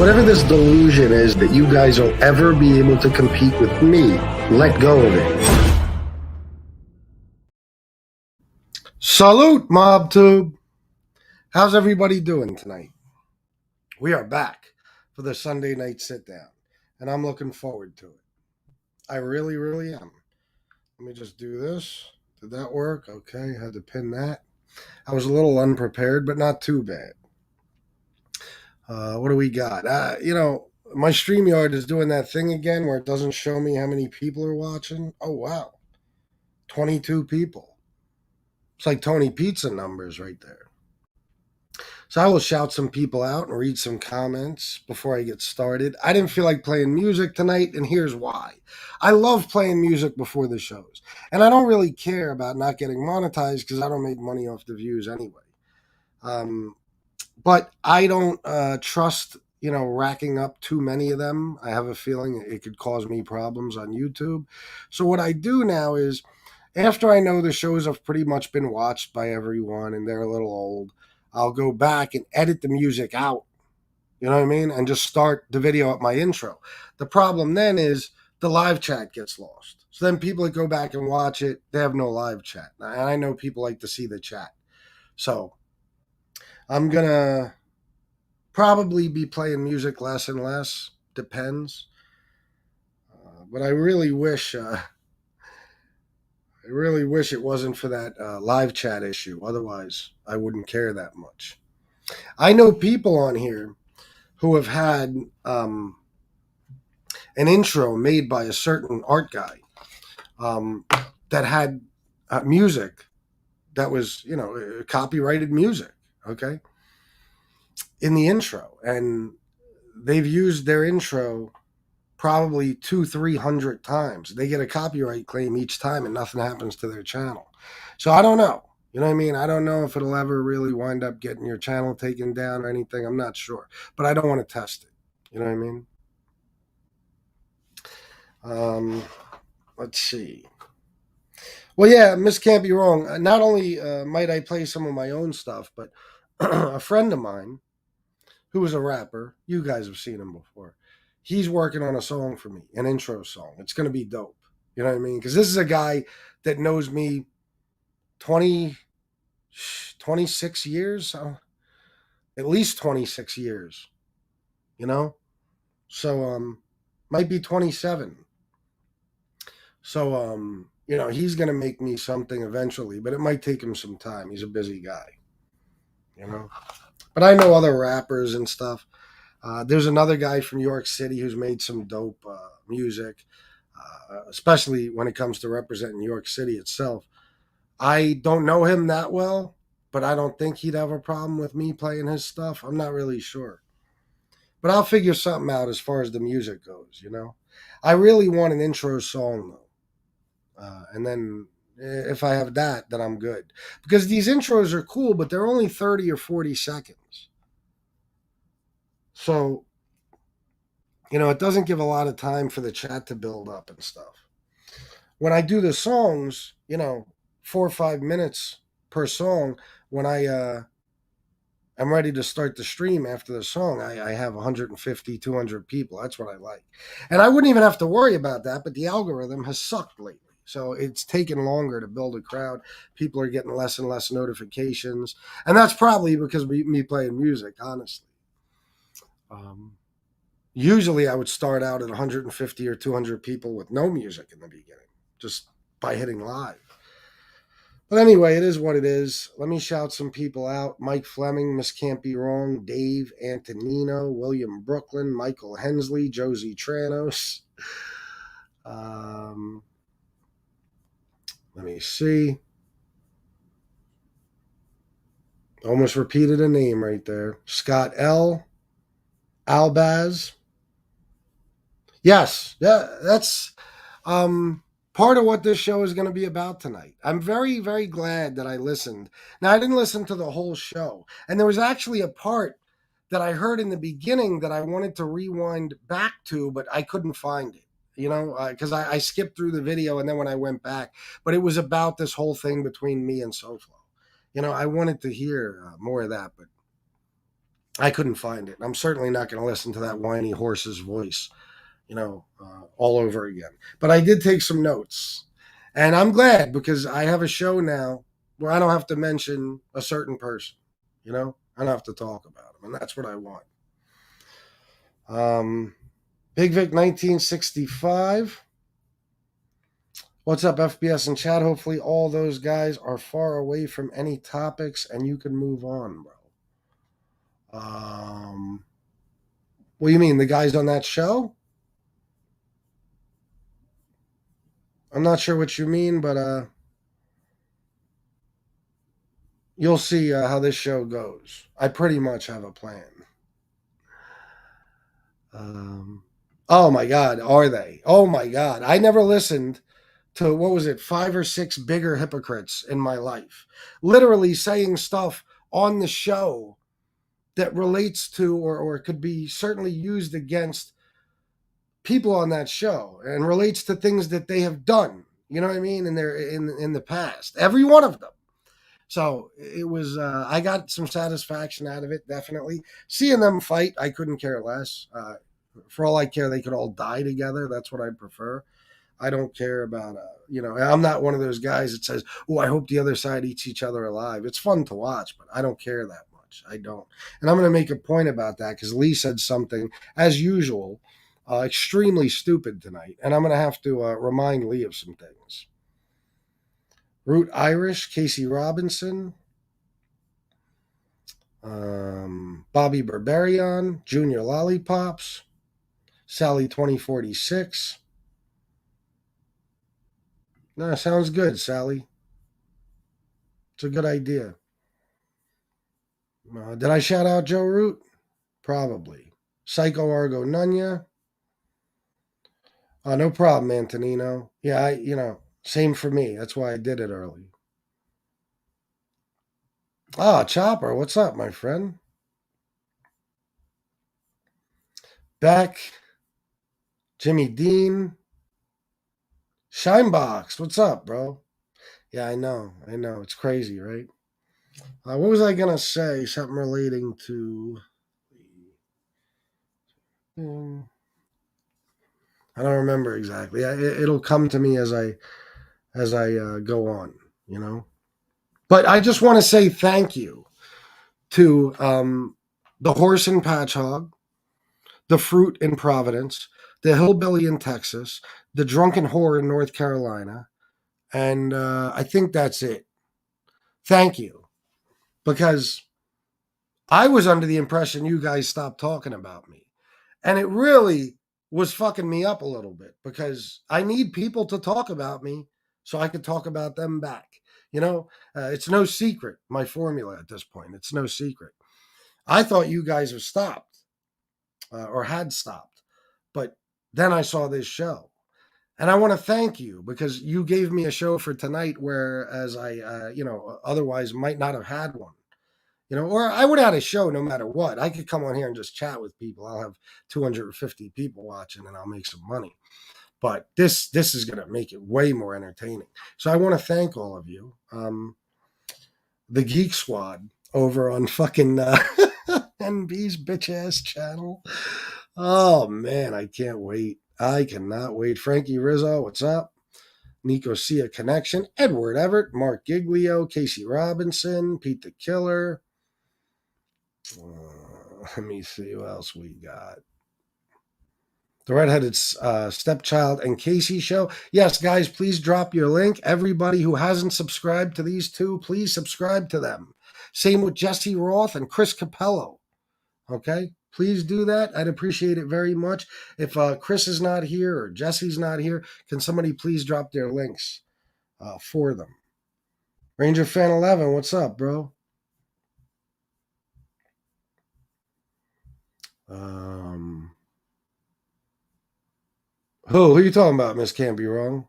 whatever this delusion is that you guys will ever be able to compete with me, let go of it. Salute, MobTube. How's everybody doing tonight? We are back for the Sunday night sit down, and I'm looking forward to it. I really, really am. Let me just do this. Did that work? Okay, had to pin that. I was a little unprepared, but not too bad. What do we got? My StreamYard is doing that thing again where it doesn't show me how many people are watching. Oh, wow. 22 people. It's like Tony Pizza numbers right there. So I will shout some people out and read some comments before I get started. I didn't feel like playing music tonight, and here's why. I love playing music before the shows, and I don't really care about not getting monetized because I don't make money off the views anyway. But I don't trust, racking up too many of them. I have a feeling it could cause me problems on YouTube. So what I do now is, after I know the shows have pretty much been watched by everyone and they're a little old, I'll go back and edit the music out, you know what I mean? And just start the video at my intro. The problem then is the live chat gets lost. So then people that go back and watch it, they have no live chat. And I know people like to see the chat. So I'm going to probably be playing music less and less. Depends. But I really wish it wasn't for that live chat issue. Otherwise, I wouldn't care that much. I know people on here who have had an intro made by a certain art guy that had music that was, copyrighted music, okay, in the intro. And they've used their intro probably 200-300 times. They get a copyright claim each time and nothing happens to their channel. So I don't know. You know what I mean? I don't know if it'll ever really wind up getting your channel taken down or anything. I'm not sure. But I don't want to test it. You know what I mean? Let's see. Well, yeah, Miss Can't Be Wrong. Not only might I play some of my own stuff, but a friend of mine who is a rapper, you guys have seen him before, he's working on a song for me, an intro song. It's going to be dope. You know what I mean? Because this is a guy that knows me 26 years, at least 26 years, So, might be 27. So, he's going to make me something eventually, but it might take him some time. He's a busy guy, But I know other rappers and stuff. There's another guy from New York City who's made some dope music, especially when it comes to representing New York City itself. I don't know him that well, but I don't think he'd have a problem with me playing his stuff. I'm not really sure. But I'll figure something out as far as the music goes, I really want an intro song, though. And then if I have that, then I'm good. Because these intros are cool, but they're only 30 or 40 seconds. So, it doesn't give a lot of time for the chat to build up and stuff. When I do the songs, 4 or 5 minutes per song, when I'm ready to start the stream after the song, I have 150, 200 people. That's what I like. And I wouldn't even have to worry about that, but the algorithm has sucked lately. So it's taken longer to build a crowd. People are getting less and less notifications. And that's probably because of me playing music, honestly. Usually I would start out at 150 or 200 people with no music in the beginning, just by hitting live. But anyway, it is what it is. Let me shout some people out. Mike Fleming, Miss Can't Be Wrong, Dave Antonino, William Brooklyn, Michael Hensley, Josie Tranos. Let me see. Almost repeated a name right there. Scott L. Albaz. Yes, yeah, that's part of what this show is going to be about tonight. I'm very, very glad that I listened. Now, I didn't listen to the whole show. And there was actually a part that I heard in the beginning that I wanted to rewind back to, but I couldn't find it, because I skipped through the video and then when I went back. But it was about this whole thing between me and SoFlo. I wanted to hear more of that, but I couldn't find it. I'm certainly not going to listen to that whiny horse's voice, all over again. But I did take some notes. And I'm glad because I have a show now where I don't have to mention a certain person. I don't have to talk about them. And that's what I want. Big Vic 1965. What's up, FBS and chat? Hopefully, all those guys are far away from any topics and you can move on, bro. What do you mean? The guys on that show? I'm not sure what you mean, but you'll see how this show goes. I pretty much have a plan. Oh my God, are they? Oh my God. I never listened to, what was it, 5 or 6 bigger hypocrites in my life. Literally saying stuff on the show that relates to or could be certainly used against people on that show and relates to things that they have done. You know what I mean? In the past, every one of them. So it was. I got some satisfaction out of it. Definitely seeing them fight, I couldn't care less. For all I care, they could all die together. That's what I'd prefer. I don't care about. I'm not one of those guys that says, "Oh, I hope the other side eats each other alive." It's fun to watch, but I don't care that much. I don't, and I'm going to make a point about that because Lee said something, as usual, extremely stupid tonight, and I'm going to have to remind Lee of some things. Root Irish, Casey Robinson, Bobby Berberian, Junior Lollipops, Sally 2046. No, sounds good, Sally. It's a good idea. Did I shout out Joe Root? Probably. Psycho Argo Nunya. No problem, Antonino. Yeah, same for me. That's why I did it early. Chopper, what's up, my friend? Beck, Jimmy Dean, Shinebox, what's up, bro? Yeah, I know. It's crazy, right? What was I gonna say? Something relating to. I don't remember exactly. It'll come to me as I go on. But I just want to say thank you to the horse in Patch Hog, the fruit in Providence, the hillbilly in Texas, the drunken whore in North Carolina, and I think that's it. Thank you, because I was under the impression you guys stopped talking about me. And it really was fucking me up a little bit because I need people to talk about me so I could talk about them back. It's no secret, my formula at this point. It's no secret. I thought you guys have stopped or had stopped, but then I saw this show. And I want to thank you because you gave me a show for tonight, whereas I, otherwise might not have had one. Or I would have had a show no matter what. I could come on here and just chat with people. I'll have 250 people watching and I'll make some money. But this is going to make it way more entertaining. So I want to thank all of you. The Geek Squad over on fucking NB's bitch ass channel. Oh man, I can't wait. I cannot wait. Frankie Rizzo, what's up? Nicosia Connection, Edward Everett, Mark Giglio, Casey Robinson, Pete the Killer. Let me see who else we got. The Redheaded Stepchild and Casey Show. Yes, guys, please drop your link. Everybody who hasn't subscribed to these two, please subscribe to them. Same with Jesse Roth and Chris Capello. Okay? Please do that. I'd appreciate it very much. If Chris is not here or Jesse's not here, can somebody please drop their links for them? Ranger Fan 11, what's up, bro? Who are you talking about, Miss Can't Be Wrong?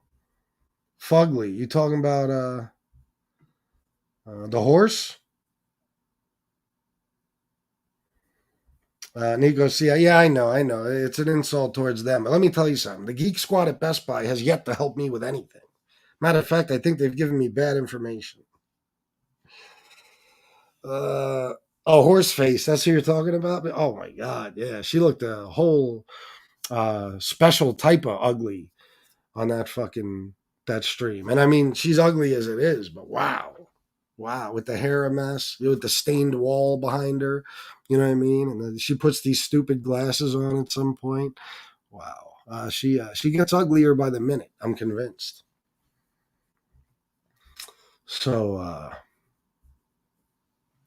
Fugly. You talking about the horse? Nico C. Yeah, I know. It's an insult towards them. But let me tell you something. The Geek Squad at Best Buy has yet to help me with anything. Matter of fact, I think they've given me bad information. Oh, Horseface. That's who you're talking about? Oh my God. Yeah. She looked a whole special type of ugly on that stream. And I mean, she's ugly as it is, but wow. Wow. With the hair a mess, with the stained wall behind her. You know what I mean? And then she puts these stupid glasses on at some point. Wow. She gets uglier by the minute. I'm convinced. So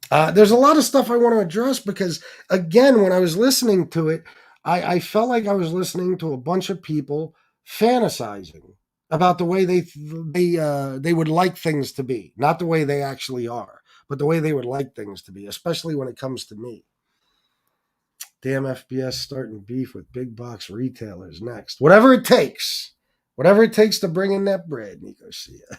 there's a lot of stuff I want to address because, again, when I was listening to it, I felt like I was listening to a bunch of people fantasizing about the way they would like things to be, not the way they actually are, but the way they would like things to be, especially when it comes to me. Damn FBS starting beef with big box retailers next. Whatever it takes to bring in that bread, Nico. See ya.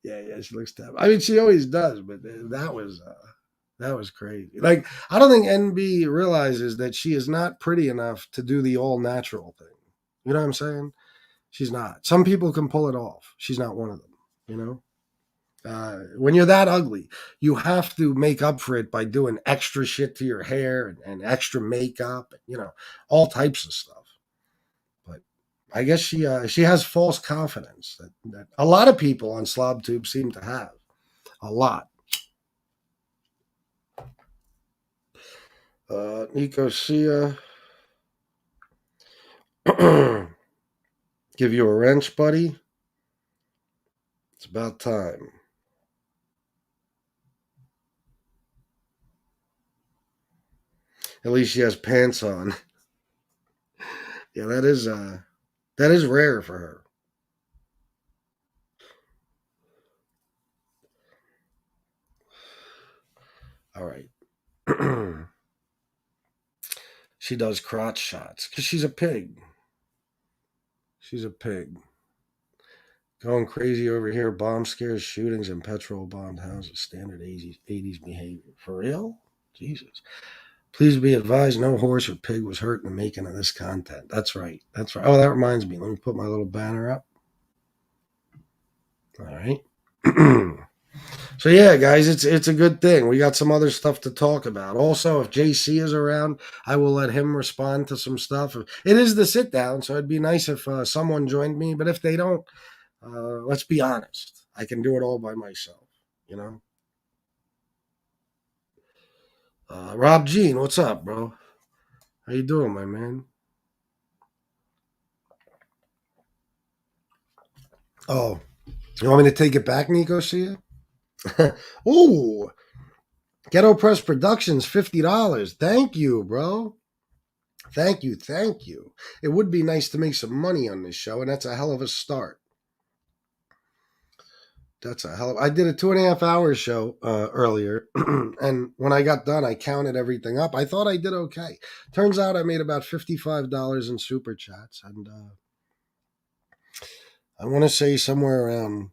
Yeah, she looks tough. I mean, she always does, but that was crazy. Like, I don't think NB realizes that she is not pretty enough to do the all natural thing. You know what I'm saying? She's not. Some people can pull it off. She's not one of them. You know, when you're that ugly, you have to make up for it by doing extra shit to your hair and extra makeup, and, all types of stuff. But I guess she has false confidence that a lot of people on SlobTube seem to have. A lot. Nicosia, give you a wrench, buddy. It's about time. At least she has pants on. Yeah, that is rare for her. All right. She does crotch shots because she's a pig. She's a pig. Going crazy over here. Bomb scares, shootings, and petrol bombed houses. Standard 80s behavior. For real? Jesus. Please be advised, no horse or pig was hurt in the making of this content. That's right. That's right. Oh, that reminds me. Let me put my little banner up. All right. So yeah, guys, it's a good thing. We got some other stuff to talk about. Also, if JC is around, I will let him respond to some stuff. It is the sit down, so it'd be nice if someone joined me. But if they don't, let's be honest. I can do it all by myself. You know. Rob Jean, what's up, bro? How you doing, my man? Oh, you want me to take it back, Nico? See you. Ooh, Ghetto Press Productions, $50. Thank you, bro. Thank you, thank you. It would be nice to make some money on this show, and that's a hell of a start. I did a 2.5 hour show earlier, and when I got done, I counted everything up. I thought I did okay. Turns out I made about $55 in super chats, and I want to say somewhere around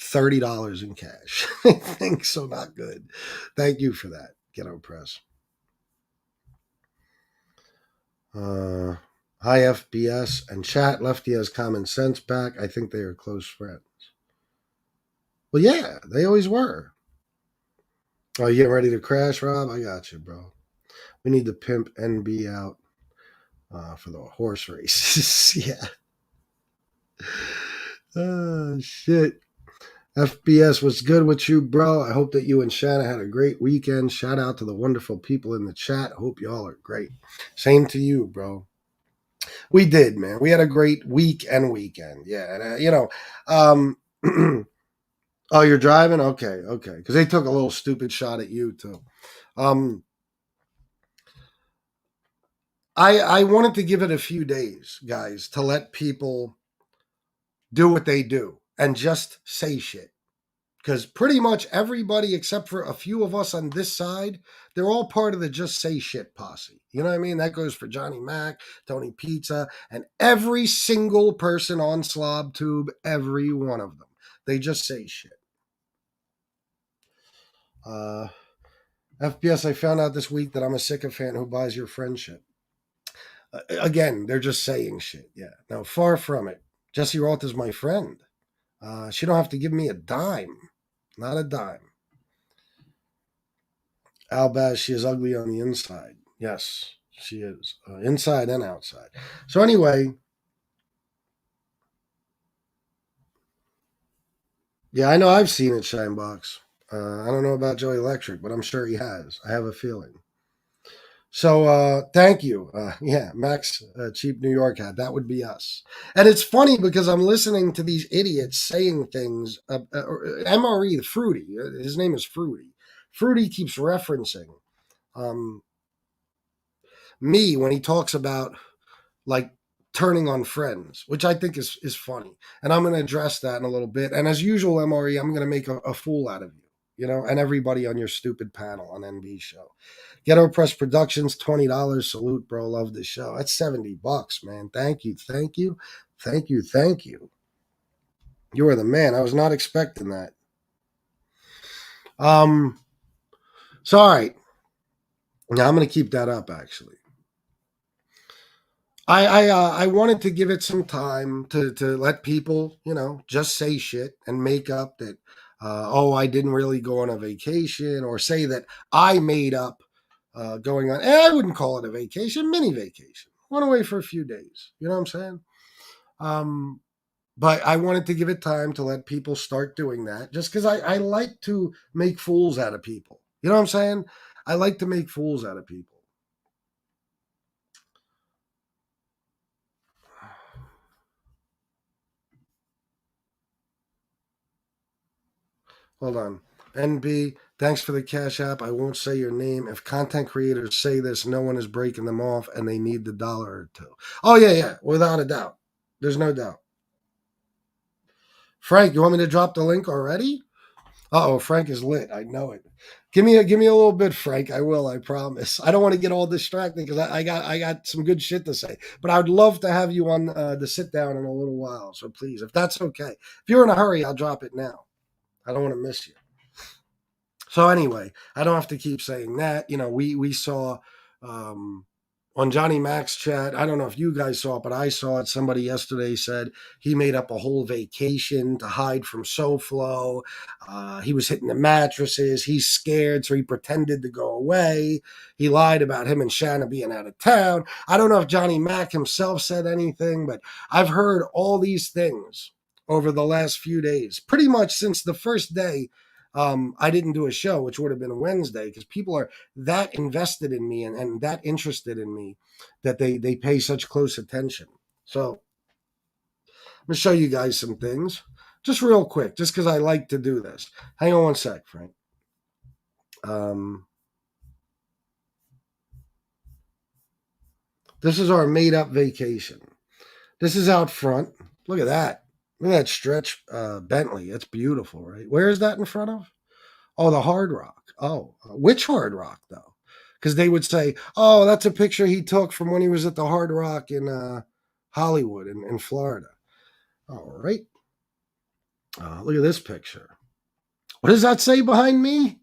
$30 in cash. I think so. Not good. Thank you for that, Ghetto Press. Hi FBS and chat. Lefty has common sense back. I think they are close friends. Well, yeah, they always were. Oh, you getting ready to crash, Rob? I got you, bro. We need to pimp NB out for the horse races. Yeah. Oh, shit. FBS, what's good with you, bro? I hope that you and Shanna had a great weekend. Shout out to the wonderful people in the chat. I hope y'all are great. Same to you, bro. We did, man. We had a great week and weekend. Yeah. And, oh, you're driving? Okay, okay. Because they took a little stupid shot at you, too. Um, I wanted to give it a few days, guys, to let people do what they do and just say shit. Because pretty much everybody, except for a few of us on this side, they're all part of the just say shit posse. You know what I mean? That goes for Johnny Mac, Tony Pizza, and every single person on SlobTube, every one of them. They just say shit. FBS, I found out this week that I'm a sycophant who buys your friendship. Again, they're just saying shit. Yeah. Now, far from it. Jessie Roth is my friend. She don't have to give me a dime. Not a dime. Albaz, she is ugly on the inside. Yes, she is. Inside and outside. So anyway, yeah, I know I've seen it, Shinebox. I don't know about Joey Electric, but I'm sure he has. I have a feeling. So thank you. Yeah, Max, cheap New York hat. That would be us. And it's funny because I'm listening to these idiots saying things. MRE, the Fruity. His name is Fruity. Fruity keeps referencing um, me when he talks about like turning on friends, which I think is funny. And I'm going to address that in a little bit. And as usual, MRE, I'm going to make a fool out of you, and everybody on your stupid panel on NB show. Ghetto Press Productions, $20. Salute, bro. Love the show. That's $70, man. Thank you. Thank you. Thank you. Thank you. You are the man. I was not expecting that. Um, so all right. Now I'm gonna keep that up actually. I wanted to give it some time to let people, just say shit and make up that oh, I didn't really go on a vacation, or say that I made up going on. And I wouldn't call it a vacation, mini vacation. Went away for a few days. You know what I'm saying? Um, but I wanted to give it time to let people start doing that, just because I like to make fools out of people. You know what I'm saying? I like to make fools out of people. Hold on. NB, thanks for the Cash App. I won't say your name. If content creators say this, no one is breaking them off and they need the dollar or two. Oh, yeah, yeah, without a doubt. There's no doubt. Frank, you want me to drop the link already? Oh, Frank is lit. I know it. Give me a little bit, Frank. I will. I promise. I don't want to get all distracted because I got some good shit to say. But I would love to have you on the sit down in a little while. So please, if that's okay. If you're in a hurry, I'll drop it now. I don't want to miss you. So anyway, I don't have to keep saying that. We saw um, on Johnny Mac's chat. I don't know if you guys saw it, but I saw it. Somebody yesterday said he made up a whole vacation to hide from SoFlo. He was hitting the mattresses. He's scared, so he pretended to go away. He lied about him and Shanna being out of town. I don't know if Johnny Mac himself said anything, but I've heard all these things over the last few days, pretty much since the first day I didn't do a show, which would have been a Wednesday, because people are that invested in me and that interested in me that they pay such close attention. So I'm going to show you guys some things just real quick, just because I like to do this. Hang on one sec, Frank. Um, this is our made up vacation. This is out front. Look at that. Look at that stretch Bentley. It's beautiful, right? Where is that in front of? Oh, the Hard Rock. Oh, which Hard Rock though? Because they would say, "Oh, that's a picture he took from when he was at the Hard Rock in Hollywood in Florida." All right. Look at this picture. What does that say behind me?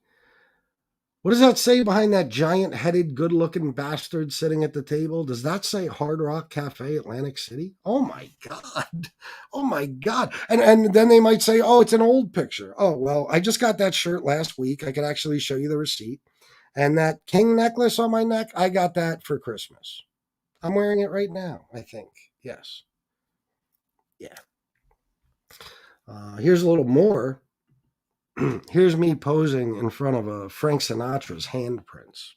What does that say behind that giant-headed, good-looking bastard sitting at the table? Does that say Hard Rock Cafe, Atlantic City? Oh my god! Oh my god! And then they might say, "Oh, it's an old picture." Oh well, I just got that shirt last week. I could actually show you the receipt. And that king necklace on my neck, I got that for Christmas. I'm wearing it right now, I think. Yes. Yeah. Here's a little more. Here's me posing in front of Frank Sinatra's handprints.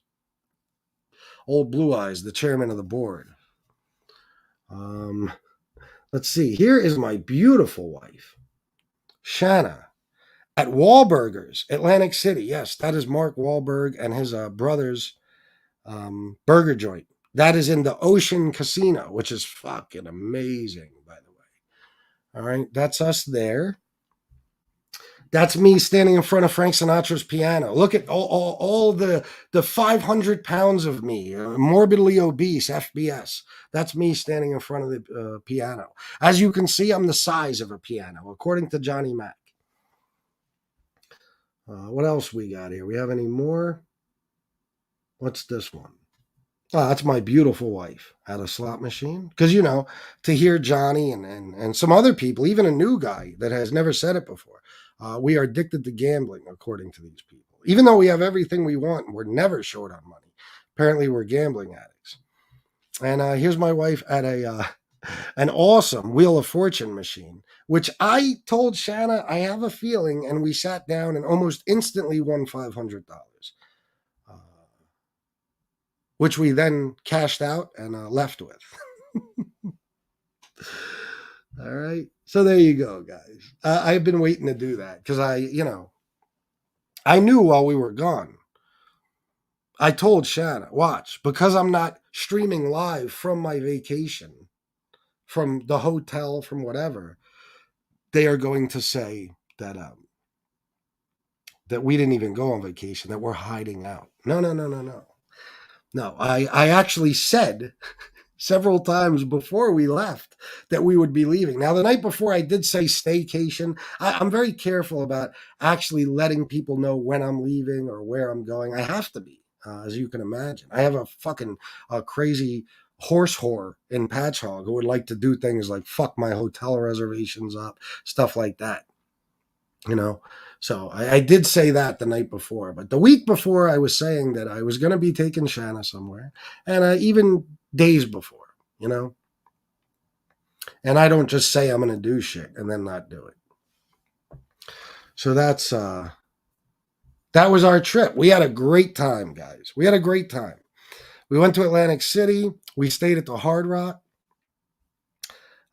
Old Blue Eyes, the chairman of the board. Um, let's see. Here is my beautiful wife, Shanna, at Wahlburgers, Atlantic City. Yes, that is Mark Wahlberg and his brother's burger joint. That is in the Ocean Casino, which is fucking amazing, by the way. All right, that's us there. That's me standing in front of Frank Sinatra's piano. Look at all the 500 pounds of me, morbidly obese, FBS. That's me standing in front of the piano. As you can see, I'm the size of a piano, according to Johnny Mac. What else we got here? We have any more? What's this one? Oh, that's my beautiful wife at a slot machine. Because, to hear Johnny and some other people, even a new guy that has never said it before, we are addicted to gambling, according to these people. Even though we have everything we want, we're never short on money. Apparently, we're gambling addicts. And here's my wife at an awesome Wheel of Fortune machine, which I told Shanna I have a feeling, and we sat down and almost instantly won $500, uh, which we then cashed out and left with. All right. So there you go, guys. I've been waiting to do that because I knew while we were gone. I told Shanna, watch, because I'm not streaming live from my vacation, from the hotel, from whatever, they are going to say that we didn't even go on vacation, that we're hiding out. No, no, no, no, no. No, I actually said several times before we left that we would be leaving. Now, the night before, I did say staycation. I'm very careful about actually letting people know when I'm leaving or where I'm going. I have to be, as you can imagine. I have a fucking crazy horse whore in Patch Hog who would like to do things like fuck my hotel reservations up, stuff like that. You know, so I did say that the night before, but the week before I was saying that I was going to be taking Shanna somewhere, and even days before, and I don't just say I'm going to do shit and then not do it. So that was our trip. We had a great time, guys. We had a great time. We went to Atlantic City. We stayed at the Hard Rock.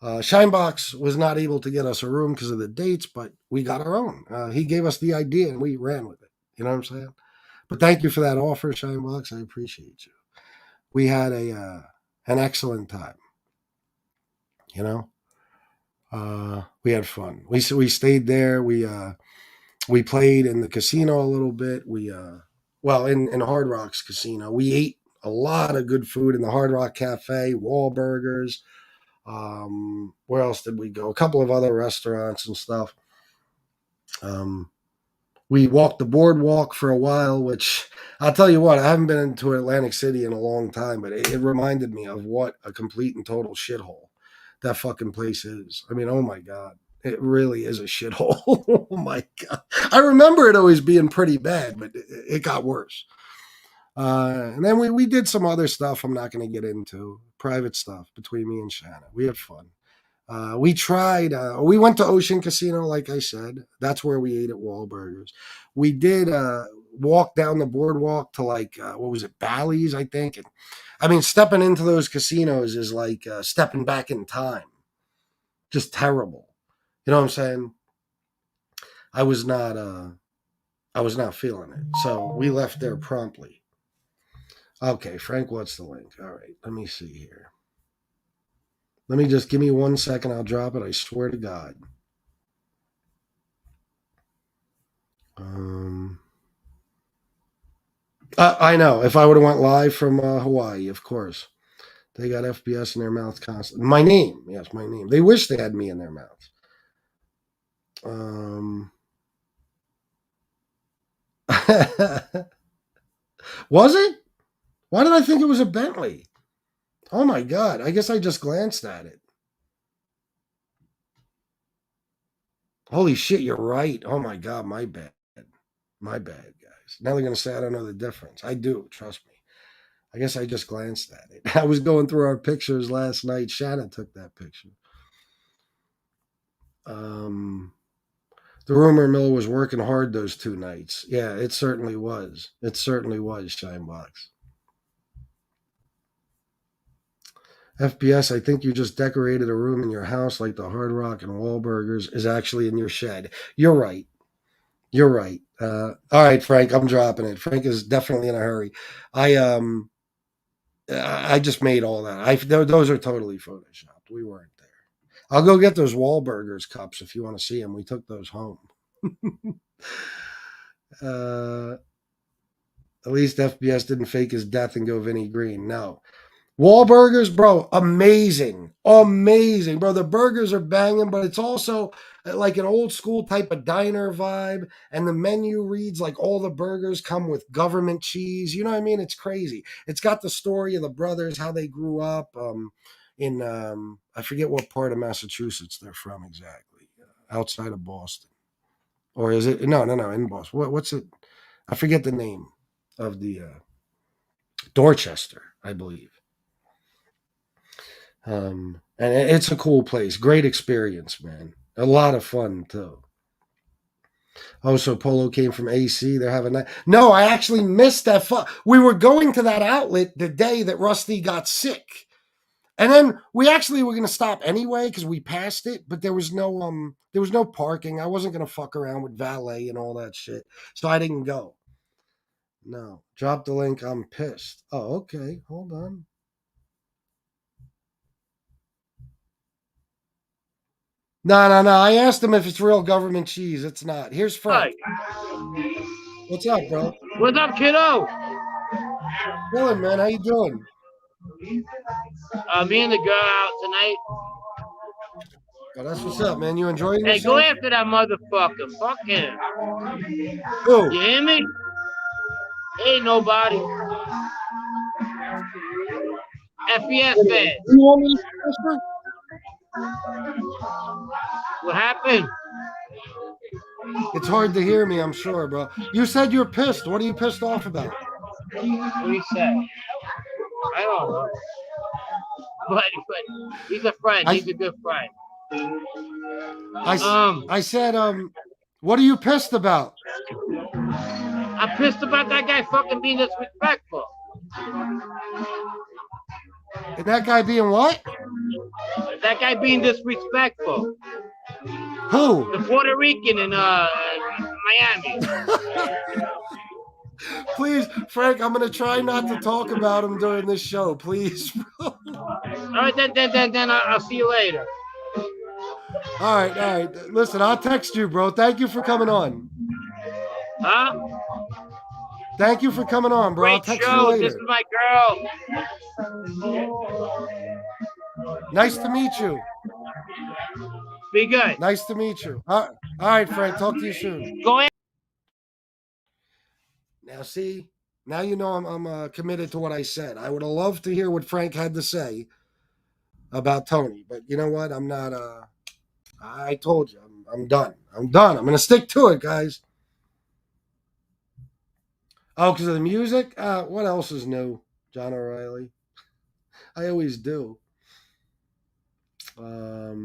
Shinebox was not able to get us a room because of the dates, but we got our own. He gave us the idea and we ran with it. You know what I'm saying? But thank you for that offer, Shinebox. I appreciate you. We had an excellent time. You know, we had fun. We stayed there. We played in the casino a little bit. In Hard Rock's casino, we ate a lot of good food in the Hard Rock Cafe, Wahlburgers. Where else did we go? A couple of other restaurants and stuff. We walked the boardwalk for a while, which I'll tell you what, I haven't been into Atlantic City in a long time, but it reminded me of what a complete and total shithole that fucking place is. I mean, oh my God. It really is a shithole. Oh my God. I remember it always being pretty bad, but it got worse. And then we did some other stuff I'm not going to get into, private stuff between me and Shanna. We had fun. We went to Ocean Casino, like I said. That's where we ate at Wahlburgers. We did walk down the boardwalk to what was it, Bally's, I think. And, I mean, stepping into those casinos is like stepping back in time. Just terrible. You know what I'm saying? I was not feeling it. So we left there promptly. Okay, Frank, what's the link? All right, let me see here. Let me just give me 1 second. I'll drop it. I swear to God. I know. If I would have went live from Hawaii, of course. They got FBS in their mouth constantly. My name. Yes, my name. They wish they had me in their mouth. Was it? Why did I think it was a Bentley? Oh my God. I guess I just glanced at it. Holy shit, you're right. Oh my God, my bad. My bad, guys. Now they're going to say I don't know the difference. I do, trust me. I guess I just glanced at it. I was going through our pictures last night. Shannon took that picture. The rumor mill was working hard those 2 nights. Yeah, it certainly was. It certainly was, Shinebox. FBS, I think you just decorated a room in your house like the Hard Rock and Wahlburgers is actually in your shed. You're right. You're right. All right, Frank, I'm dropping it. Frank is definitely in a hurry. I just made all that. Those are totally photoshopped. We weren't there. I'll go get those Wahlburgers cups if you want to see them. We took those home. At least FBS didn't fake his death and go Vinny Green. No. Wahlburgers, bro, amazing. Amazing, bro. The burgers are banging, but it's also like an old school type of diner vibe. And the menu reads like all the burgers come with government cheese. You know what I mean? It's crazy. It's got the story of the brothers, how they grew up in, I forget what part of Massachusetts they're from exactly, outside of Boston. Or is it? No, in Boston. What's it? I forget the name of the Dorchester, I believe. And it's a cool place. Great experience, man. A lot of fun too. Oh, so Polo came from AC. They're having that. No, I actually missed that. We were going to that outlet the day that Rusty got sick, and then we actually were going to stop anyway because we passed it, but there was no parking. I wasn't going to fuck around with valet and all that shit, so I didn't go. No, drop the link. I'm pissed. Oh, okay. Hold on. No, no, no. I asked him if it's real government cheese. It's not. Here's Frank. Hi. What's up, bro? What's up, kiddo? Dylan, man, how you doing? Me and the girl out tonight. Oh, that's what's up, man. You enjoying Hey, go yourself? after that motherfucker. Fuck him. Who? You hear me? Ain't nobody. FBS fans. You want me to What happened? It's hard to hear me, I'm sure, bro. You said you're pissed. What are you pissed off about? What do you say? I don't know. But he's a friend. He's a good friend. I said, what are you pissed about? I'm pissed about that guy fucking being disrespectful. And that guy being what? That guy being disrespectful. Who? The Puerto Rican in Miami. Please, Frank, I'm gonna try not to talk about him during this show, please, bro. All right, then I'll see you later. All right. Listen, I'll text you, bro. Thank you for coming on. Huh? Thank you for coming on, bro. I'll Great text you show. later. This is my girl. Nice to meet you. Be good. Nice to meet you. All right, Frank. Talk to you soon. Go ahead. Now, see, now you know I'm committed to what I said. I would have loved to hear what Frank had to say about Tony, but you know what? I'm not. I told you, I'm done. I'm done. I'm gonna stick to it, guys. Oh, because of the music. What else is new, John O'Reilly? I always do. Let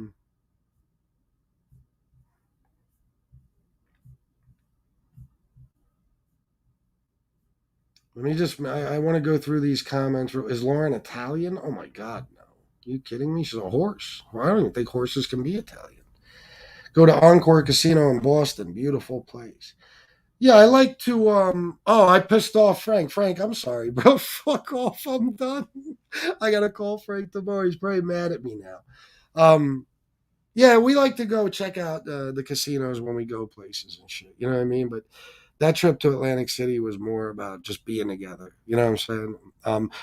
me just. I want to go through these comments. Is Lauren Italian? Oh my God, no. Are you kidding me? She's a horse. Well, I don't even think horses can be Italian. Go to Encore Casino in Boston. Beautiful place. Yeah, I like to. Oh, I pissed off Frank. Frank, I'm sorry, bro. Fuck off. I'm done. I gotta call Frank tomorrow. He's probably mad at me now. Yeah, we like to go check out the casinos when we go places and shit. You know what I mean? But that trip to Atlantic City was more about just being together. You know what I'm saying?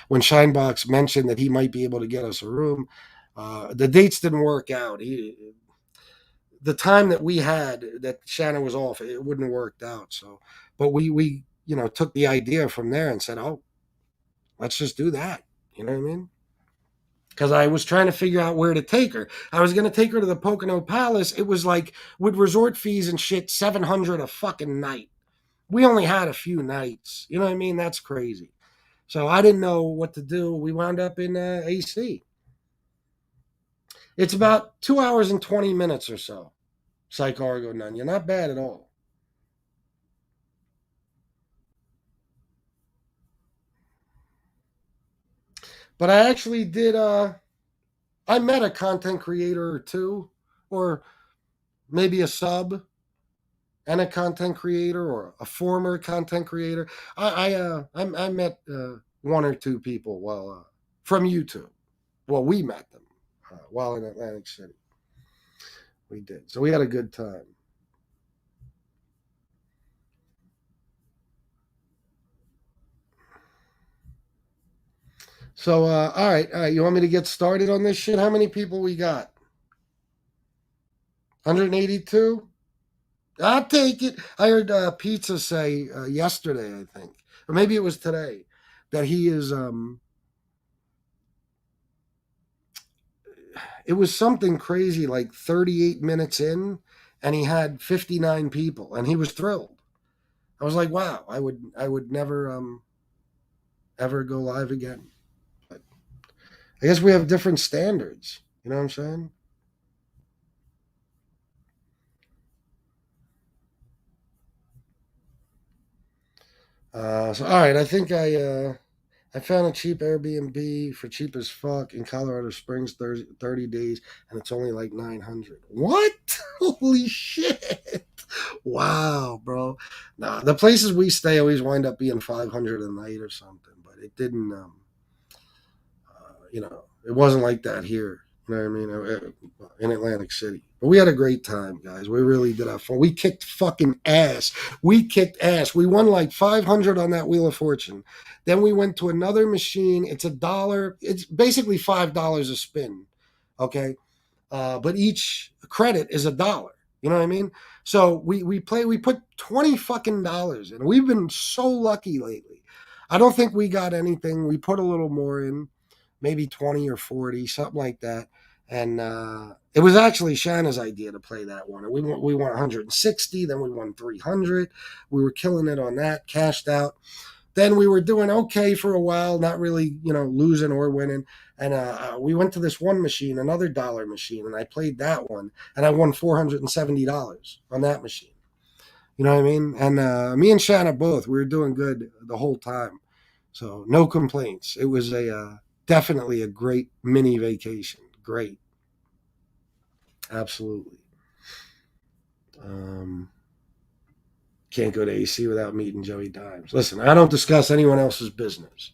When Shinebox mentioned that he might be able to get us a room, the dates didn't work out. The time that we had that Shannon was off, it wouldn't have worked out. So, but we took the idea from there and said, oh, let's just do that. You know what I mean? Because I was trying to figure out where to take her. I was going to take her to the Pocono Palace. It was like with resort fees and shit, $700 a fucking night. We only had a few nights. You know what I mean? That's crazy. So I didn't know what to do. We wound up in AC. It's about 2 hours and 20 minutes or so. Psych Argo Nun. You're not bad at all. But I actually did I met a content creator or two, or maybe a sub and a content creator or a former content creator. I met one or two people from YouTube. Well, we met them while in Atlantic City. We did. So we had a good time. So, all right. You want me to get started on this shit? How many people we got? 182? I'll take it. I heard Pizza say yesterday, I think, or maybe it was today, that he is. It was something crazy, like 38 minutes in, and he had 59 people, and he was thrilled. I was like, wow, I would never ever go live again. But I guess we have different standards. You know what I'm saying? So all right, I think I found a cheap Airbnb for cheap as fuck in Colorado Springs, 30 days, and it's only like 900. What? Holy shit! Wow, bro. Nah, the places we stay always wind up being 500 a night or something, but it didn't. It wasn't like that here. You know what I mean? In Atlantic City. But we had a great time, guys. We really did have fun. We kicked fucking ass. We kicked ass. We won like 500 on that Wheel of Fortune. Then we went to another machine. It's $1. It's basically $5 a spin. Okay. But each credit is $1. You know what I mean? So we put 20 fucking dollars in. We've been so lucky lately. I don't think we got anything. We put a little more in, maybe 20 or 40, something like that. And it was actually Shanna's idea to play that one. We won 160, then we won 300. We were killing it on that, cashed out. Then we were doing okay for a while, not really, losing or winning. And we went to this one machine, another dollar machine, and I played that one, and I won $470 on that machine. You know what I mean? And me and Shanna both, we were doing good the whole time. So no complaints. It was a definitely a great mini vacation. Great, absolutely. Um, can't go to AC without meeting Joey Dimes. Listen, I don't discuss anyone else's business.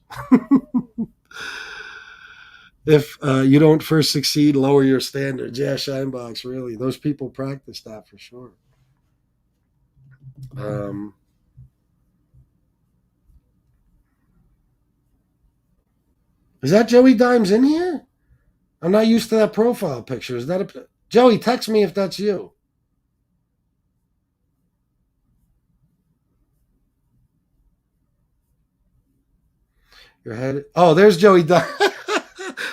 If you don't first succeed, lower your standards. Yeah, Shinebox, really. Those people practice that for sure. Um, is that Joey Dimes in here? I'm not used to that profile picture. Is that a Joey? Text me if that's you. Your head. Oh, there's Joey Dimes.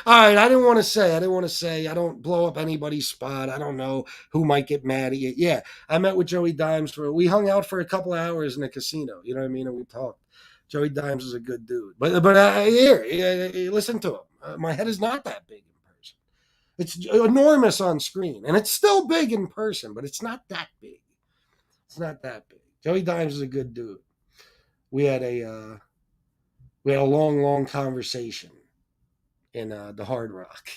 All right, I didn't want to say. I didn't want to say. I don't blow up anybody's spot. I don't know who might get mad at you. Yeah, I met with Joey Dimes we hung out for a couple of hours in a casino. You know what I mean? And we talked. Joey Dimes is a good dude. But here, listen to him. My head is not that big in person. It's enormous on screen, and it's still big in person, but it's not that big. It's not that big. Joey Dimes is a good dude. We had a uh, we had a long, long conversation in the Hard Rock.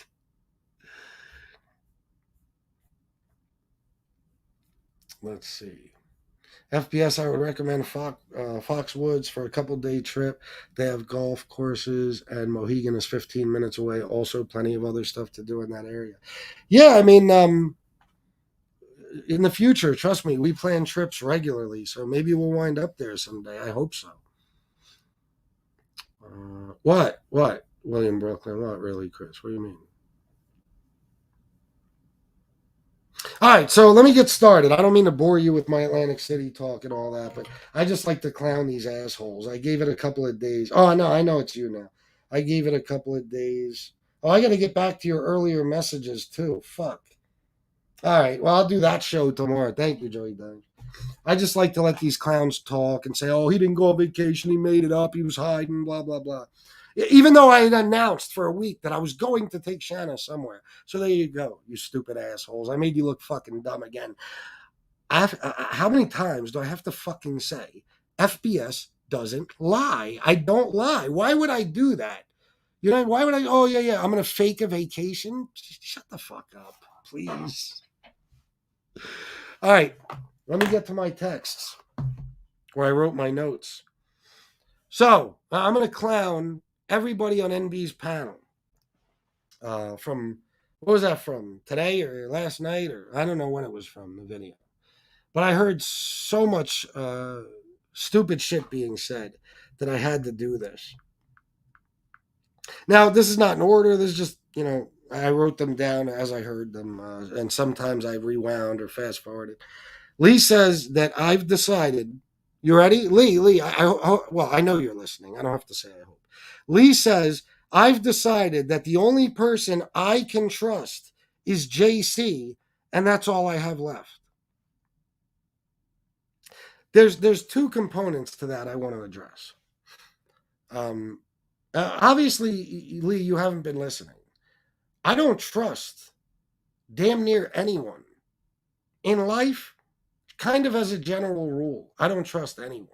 Let's see. FBS, I would recommend Foxwoods for a couple-day trip. They have golf courses, and Mohegan is 15 minutes away. Also, plenty of other stuff to do in that area. Yeah, I mean, in the future, trust me, we plan trips regularly, so maybe we'll wind up there someday. I hope so. What? What? William Brooklyn? What really, Chris? What do you mean? All right, so let me get started. I don't mean to bore you with my Atlantic City talk and all that, but I just like to clown these assholes. I gave it a couple of days. Oh, no, I know it's you now. I gave it a couple of days. Oh, I got to get back to your earlier messages, too. Fuck. All right, well, I'll do that show tomorrow. Thank you, Joey Dunn. I just like to let these clowns talk and say, oh, he didn't go on vacation. He made it up. He was hiding, blah, blah, blah. Even though I had announced for a week that I was going to take Shanna somewhere. So there you go, you stupid assholes. I made you look fucking dumb again. How many times do I have to fucking say FBS doesn't lie? I don't lie. Why would I do that? Why would I? Oh, yeah, yeah. I'm going to fake a vacation. Shut the fuck up, please. All right. Let me get to my texts where I wrote my notes. So I'm going to clown everybody on NB's panel. From what was that from? Today or last night, or I don't know when it was from the video. But I heard so much stupid shit being said that I had to do this. Now, this is not in order. This is just, I wrote them down as I heard them, and sometimes I rewound or fast forwarded. Lee says that I've decided. You ready? Lee, well, I know you're listening. I don't have to say I hope. Lee says, I've decided that the only person I can trust is JC, and that's all I have left. there's two components to that I want to address. Um, Obviously, Lee, you haven't been listening. I don't trust damn near anyone in life. Kind of as a general rule, I don't trust anyone.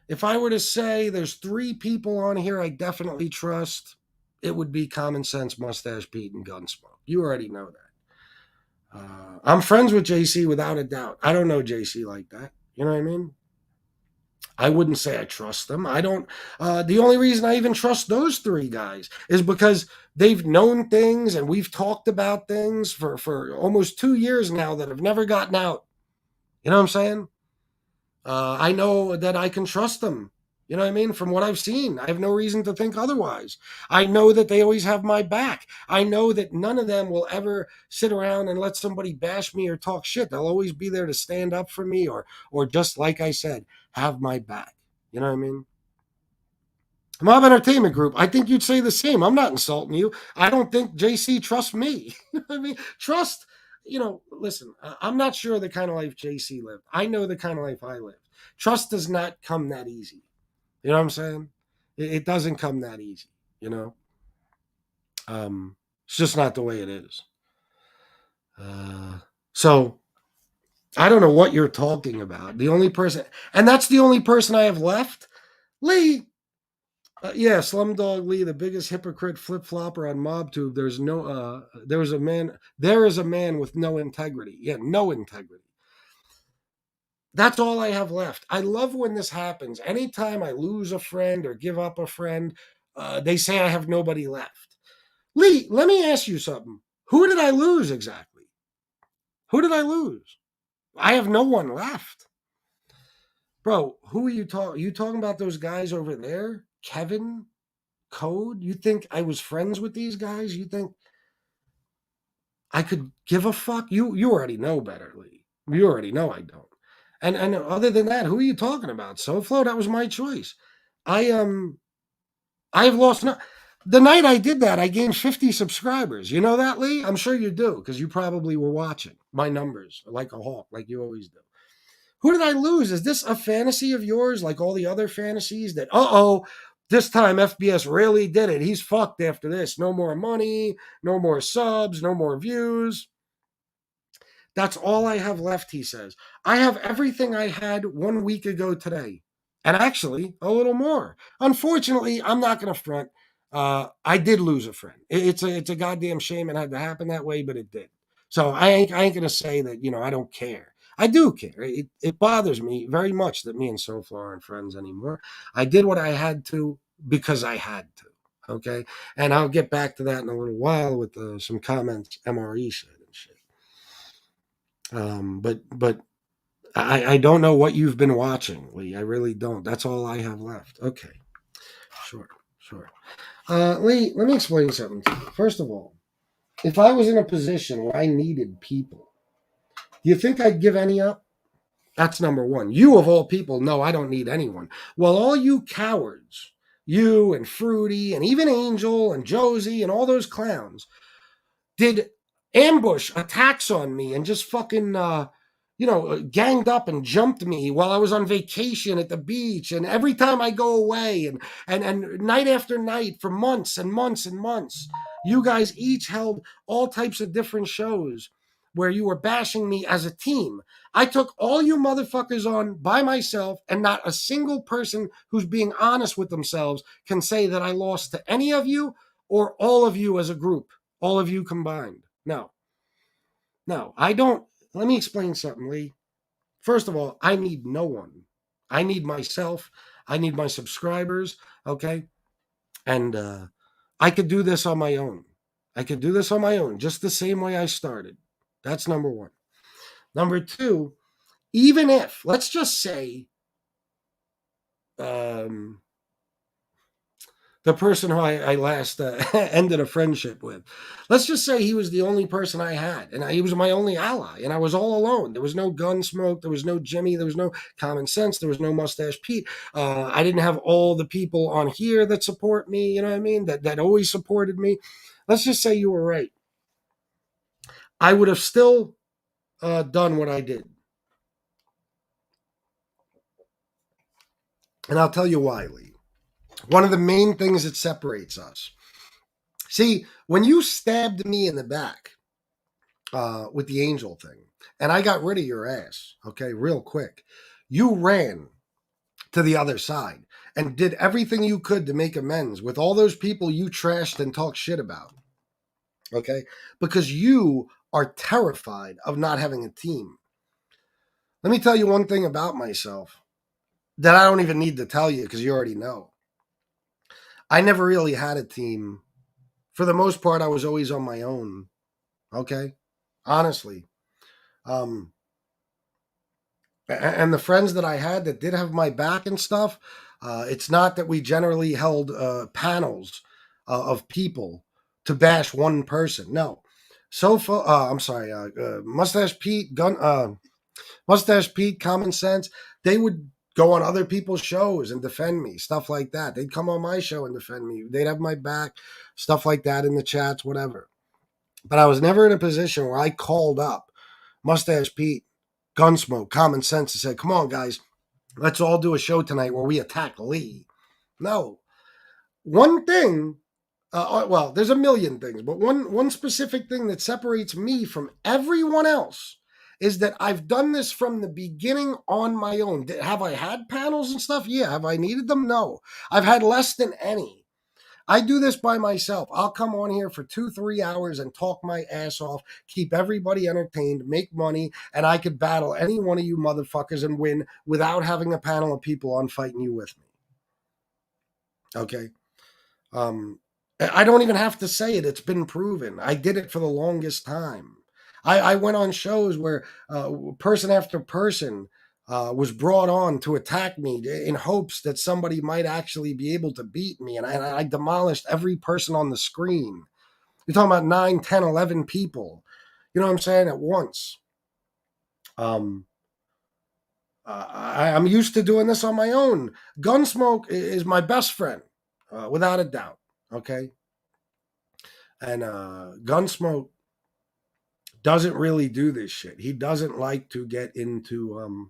If I were to say there's three people on here I definitely trust, it would be Common Sense, Mustache Pete, and Gunsmoke. You already know that. I'm friends with JC without a doubt. I don't know JC like that. You know what I mean? I wouldn't say I trust them. I don't. The only reason I even trust those three guys is because they've known things and we've talked about things for almost 2 years now that have never gotten out. You know what I'm saying? I know that I can trust them. You know what I mean? From what I've seen, I have no reason to think otherwise. I know that they always have my back. I know that none of them will ever sit around and let somebody bash me or talk shit. They'll always be there to stand up for me or just like I said, have my back. You know what I mean? Mob Entertainment Group, I think you'd say the same. I'm not insulting you. I don't think JC trusts me. You know what I mean? Trust, listen, I'm not sure the kind of life JC lived. I know the kind of life I lived. Trust does not come that easy. You know what I'm saying? It doesn't come that easy, you know? It's just not the way it is. So I don't know what you're talking about. The only person, and that's the only person I have left. Lee, yeah, Slumdog Lee, the biggest hypocrite flip flopper on MobTube. There is a man with no integrity. Yeah, no integrity. That's all I have left. I love when this happens. Anytime I lose a friend or give up a friend, they say I have nobody left. Lee, let me ask you something. Who did I lose exactly? Who did I lose? I have no one left. Bro, who are you talking? You talking about those guys over there? Kevin, Code? You think I was friends with these guys? You think I could give a fuck? You already know better, Lee. You already know I don't. And other than that, who are you talking about? SoFlo, that was my choice. I I have lost no. The night I did that, I gained 50 subscribers. You know that, Lee? I'm sure you do because you probably were watching my numbers like a hawk, like you always do. Who did I lose? Is this a fantasy of yours, like all the other fantasies that, this time FBS really did it. He's fucked after this. No more money, no more subs, no more views. That's all I have left, he says. I have everything I had 1 week ago today. And actually, a little more. Unfortunately, I'm not going to front. I did lose a friend. It's a goddamn shame it had to happen that way, but it did. So I ain't going to say that, I don't care. I do care. It bothers me very much that me and Sofla aren't friends anymore. I did what I had to because I had to. Okay. And I'll get back to that in a little while with some comments MRE said and shit. But I don't know what you've been watching, Lee. I really don't. That's all I have left. Okay, sure, sure. Lee, let me explain something to you. First of all, if I was in a position where I needed people, do you think I'd give any up? That's number one. You, of all people, know I don't need anyone. Well, all you cowards, you and Fruity and even Angel and Josie and all those clowns, did ambush attacks on me and just fucking ganged up and jumped me while I was on vacation at the beach, and every time I go away and night after night for months and months and months, you guys each held all types of different shows where you were bashing me as a team. I took all you motherfuckers on by myself, and not a single person who's being honest with themselves can say that I lost to any of you or all of you as a group, all of you combined. No, no, I don't. Let me explain something, Lee. First of all, I need no one. I need myself. I need my subscribers. Okay. And I could do this on my own. I could do this on my own, just the same way I started. That's number one. Number two, even if, let's just say, um, the person who I last ended a friendship with. Let's just say he was the only person I had, and he was my only ally, and I was all alone. There was no Gunsmoke, there was no Jimmy, there was no Common Sense, there was no Mustache Pete. I didn't have all the people on here that support me, you know what I mean, that always supported me. Let's just say you were right. I would have still done what I did. And I'll tell you why, Lee. One of the main things that separates us. See, when you stabbed me in the back with the angel thing, and I got rid of your ass, okay, real quick, you ran to the other side and did everything you could to make amends with all those people you trashed and talked shit about, okay? Because you are terrified of not having a team. Let me tell you one thing about myself that I don't even need to tell you because you already know. I never really had a team. For the most part, I was always on my own. Okay, honestly. Um, and the friends that I had that did have my back and stuff, it's not that we generally held panels of people to bash one person. No. I'm sorry, Mustache Pete, Common Sense, they would go on other people's shows and defend me, stuff like that. They'd come on my show and defend me. They'd have my back, stuff like that in the chats, whatever. But I was never in a position where I called up Mustache Pete, Gunsmoke, Common Sense, and said, come on, guys, let's all do a show tonight where we attack Lee. No. One thing, well, there's a million things, but one specific thing that separates me from everyone else is that I've done this from the beginning on my own. Have I had panels and stuff? Yeah. Have I needed them? No. I've had less than any. I do this by myself. I'll come on here for 2-3 hours and talk my ass off, keep everybody entertained, make money, and I could battle any one of you motherfuckers and win without having a panel of people on fighting you with me. Okay? Um, I don't even have to say it. It's been proven. I did it for the longest time. I went on shows where person after person was brought on to attack me in hopes that somebody might actually be able to beat me. And I demolished every person on the screen. You're talking about 9, 10, 11 people. You know what I'm saying? At once. Um, I'm used to doing this on my own. Gunsmoke is my best friend, without a doubt. Okay? And Gunsmoke doesn't really do this shit. He doesn't like to get into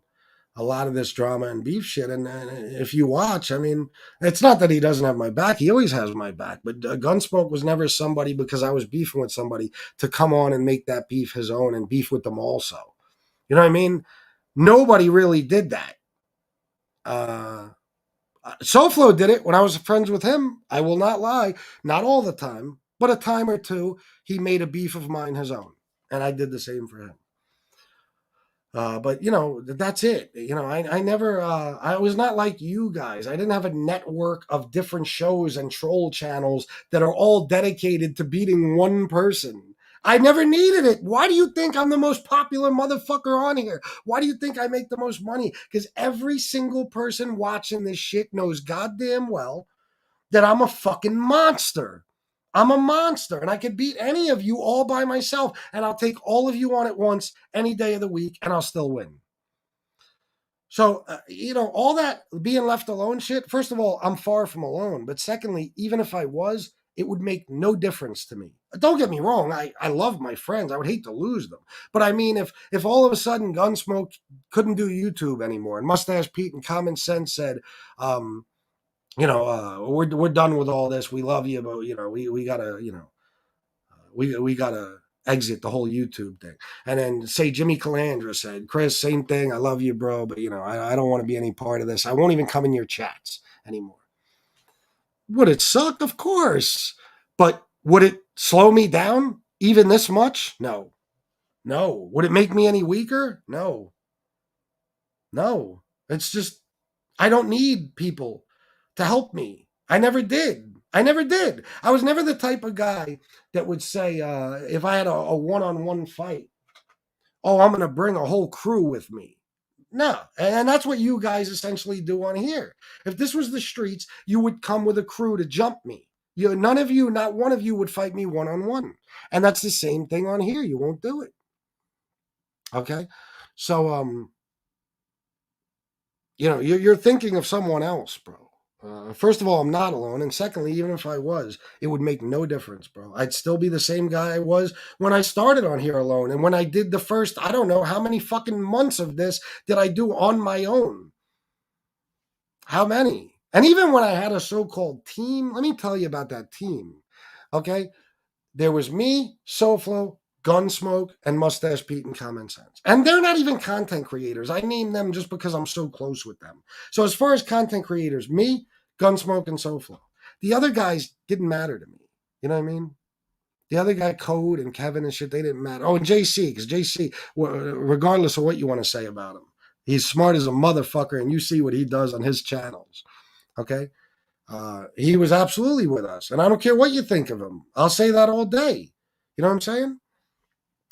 a lot of this drama and beef shit. And if you watch, I mean, it's not that he doesn't have my back. He always has my back. But Gunsmoke was never somebody because I was beefing with somebody to come on and make that beef his own and beef with them also. You know what I mean? Nobody really did that. Uh, SoFlo did it when I was friends with him. I will not lie. Not all the time, but a time or two, he made a beef of mine his own. And I did the same for him. But that's it. I never, I was not like you guys. I didn't have a network of different shows and troll channels that are all dedicated to beating one person. I never needed it. Why do you think I'm the most popular motherfucker on here? Why do you think I make the most money? Because every single person watching this shit knows goddamn well that I'm a fucking monster. I'm a monster and I could beat any of you all by myself and I'll take all of you on at once any day of the week and I'll still win. So, all that being left alone shit, first of all, I'm far from alone. But secondly, even if I was, it would make no difference to me. Don't get me wrong. I love my friends. I would hate to lose them. But I mean, if all of a sudden Gunsmoke couldn't do YouTube anymore and Mustache Pete and Common Sense said, we're done with all this. We love you, but we gotta, we gotta exit the whole YouTube thing. And then say Jimmy Calandra said, Chris, same thing. I love you, bro, but I don't want to be any part of this. I won't even come in your chats anymore. Would it suck? Of course. But would it slow me down even this much? No. No. Would it make me any weaker? No. No. It's just I don't need people to help me. I never did. I never did. I was never the type of guy that would say, if I had a one-on-one fight, oh, I'm going to bring a whole crew with me. No. And that's what you guys essentially do on here. If this was the streets, you would come with a crew to jump me. None of you, not one of you would fight me one-on-one. And that's the same thing on here. You won't do it. Okay? So, you're thinking of someone else, bro. First of all, I'm not alone. And secondly, even if I was, it would make no difference, bro. I'd still be the same guy I was when I started on here alone. And when I did the first, I don't know how many fucking months of this did I do on my own. How many? And even when I had a so-called team, let me tell you about that team. Okay, there was me, SoFlo, Gunsmoke, and Mustache Pete and Common Sense. And they're not even content creators. I named them just because I'm so close with them. So as far as content creators, me, Gunsmoke, and SoFlo. The other guys didn't matter to me. You know what I mean? The other guy, Code and Kevin and shit, they didn't matter. Oh, and JC, because JC, regardless of what you want to say about him, he's smart as a motherfucker, and you see what he does on his channels. Okay? He was absolutely with us, and I don't care what you think of him. I'll say that all day. You know what I'm saying?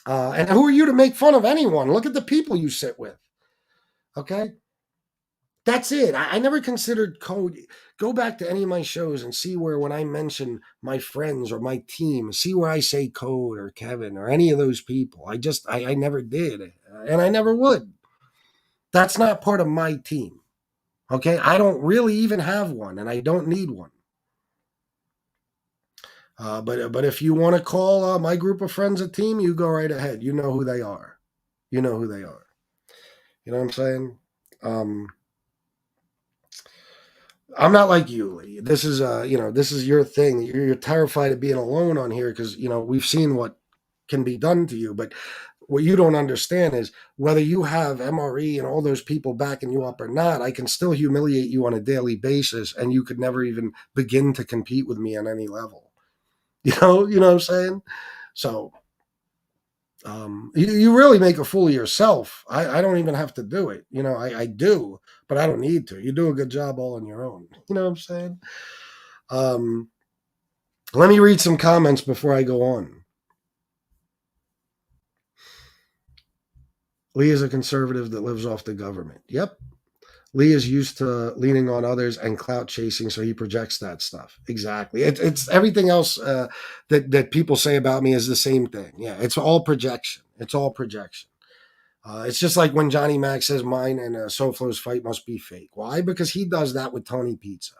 And who are you to make fun of anyone? Look at the people you sit with. Okay? That's it. I never considered code. Go back to any of my shows and see where, when I mention my friends or my team, see where I say Code or Kevin or any of those people. I never did, and I never would. That's not part of my team. Okay, I don't really even have one, and I don't need one. But if you want to call my group of friends a team, you go right ahead. You know who they are. You know who they are. You know what I'm saying? Um, I'm not like you, Lee. This is this is your thing. You're terrified of being alone on here because we've seen what can be done to you. But what you don't understand is whether you have MRE and all those people backing you up or not, I can still humiliate you on a daily basis, and you could never even begin to compete with me on any level. You know what I'm saying? So you really make a fool of yourself. I don't even have to do it. I do, but I don't need to. You do a good job all on your own. You know what I'm saying? Um, Let me read some comments before I go on. Lee is a conservative that lives off the government. Yep. Lee is used to leaning on others and clout chasing, so he projects that stuff. Exactly. It's everything else that people say about me is the same thing. Yeah, it's all projection. It's all projection. It's just like when Johnny Mac says mine and SoFlo's fight must be fake. Why? Because he does that with Tony Pizza.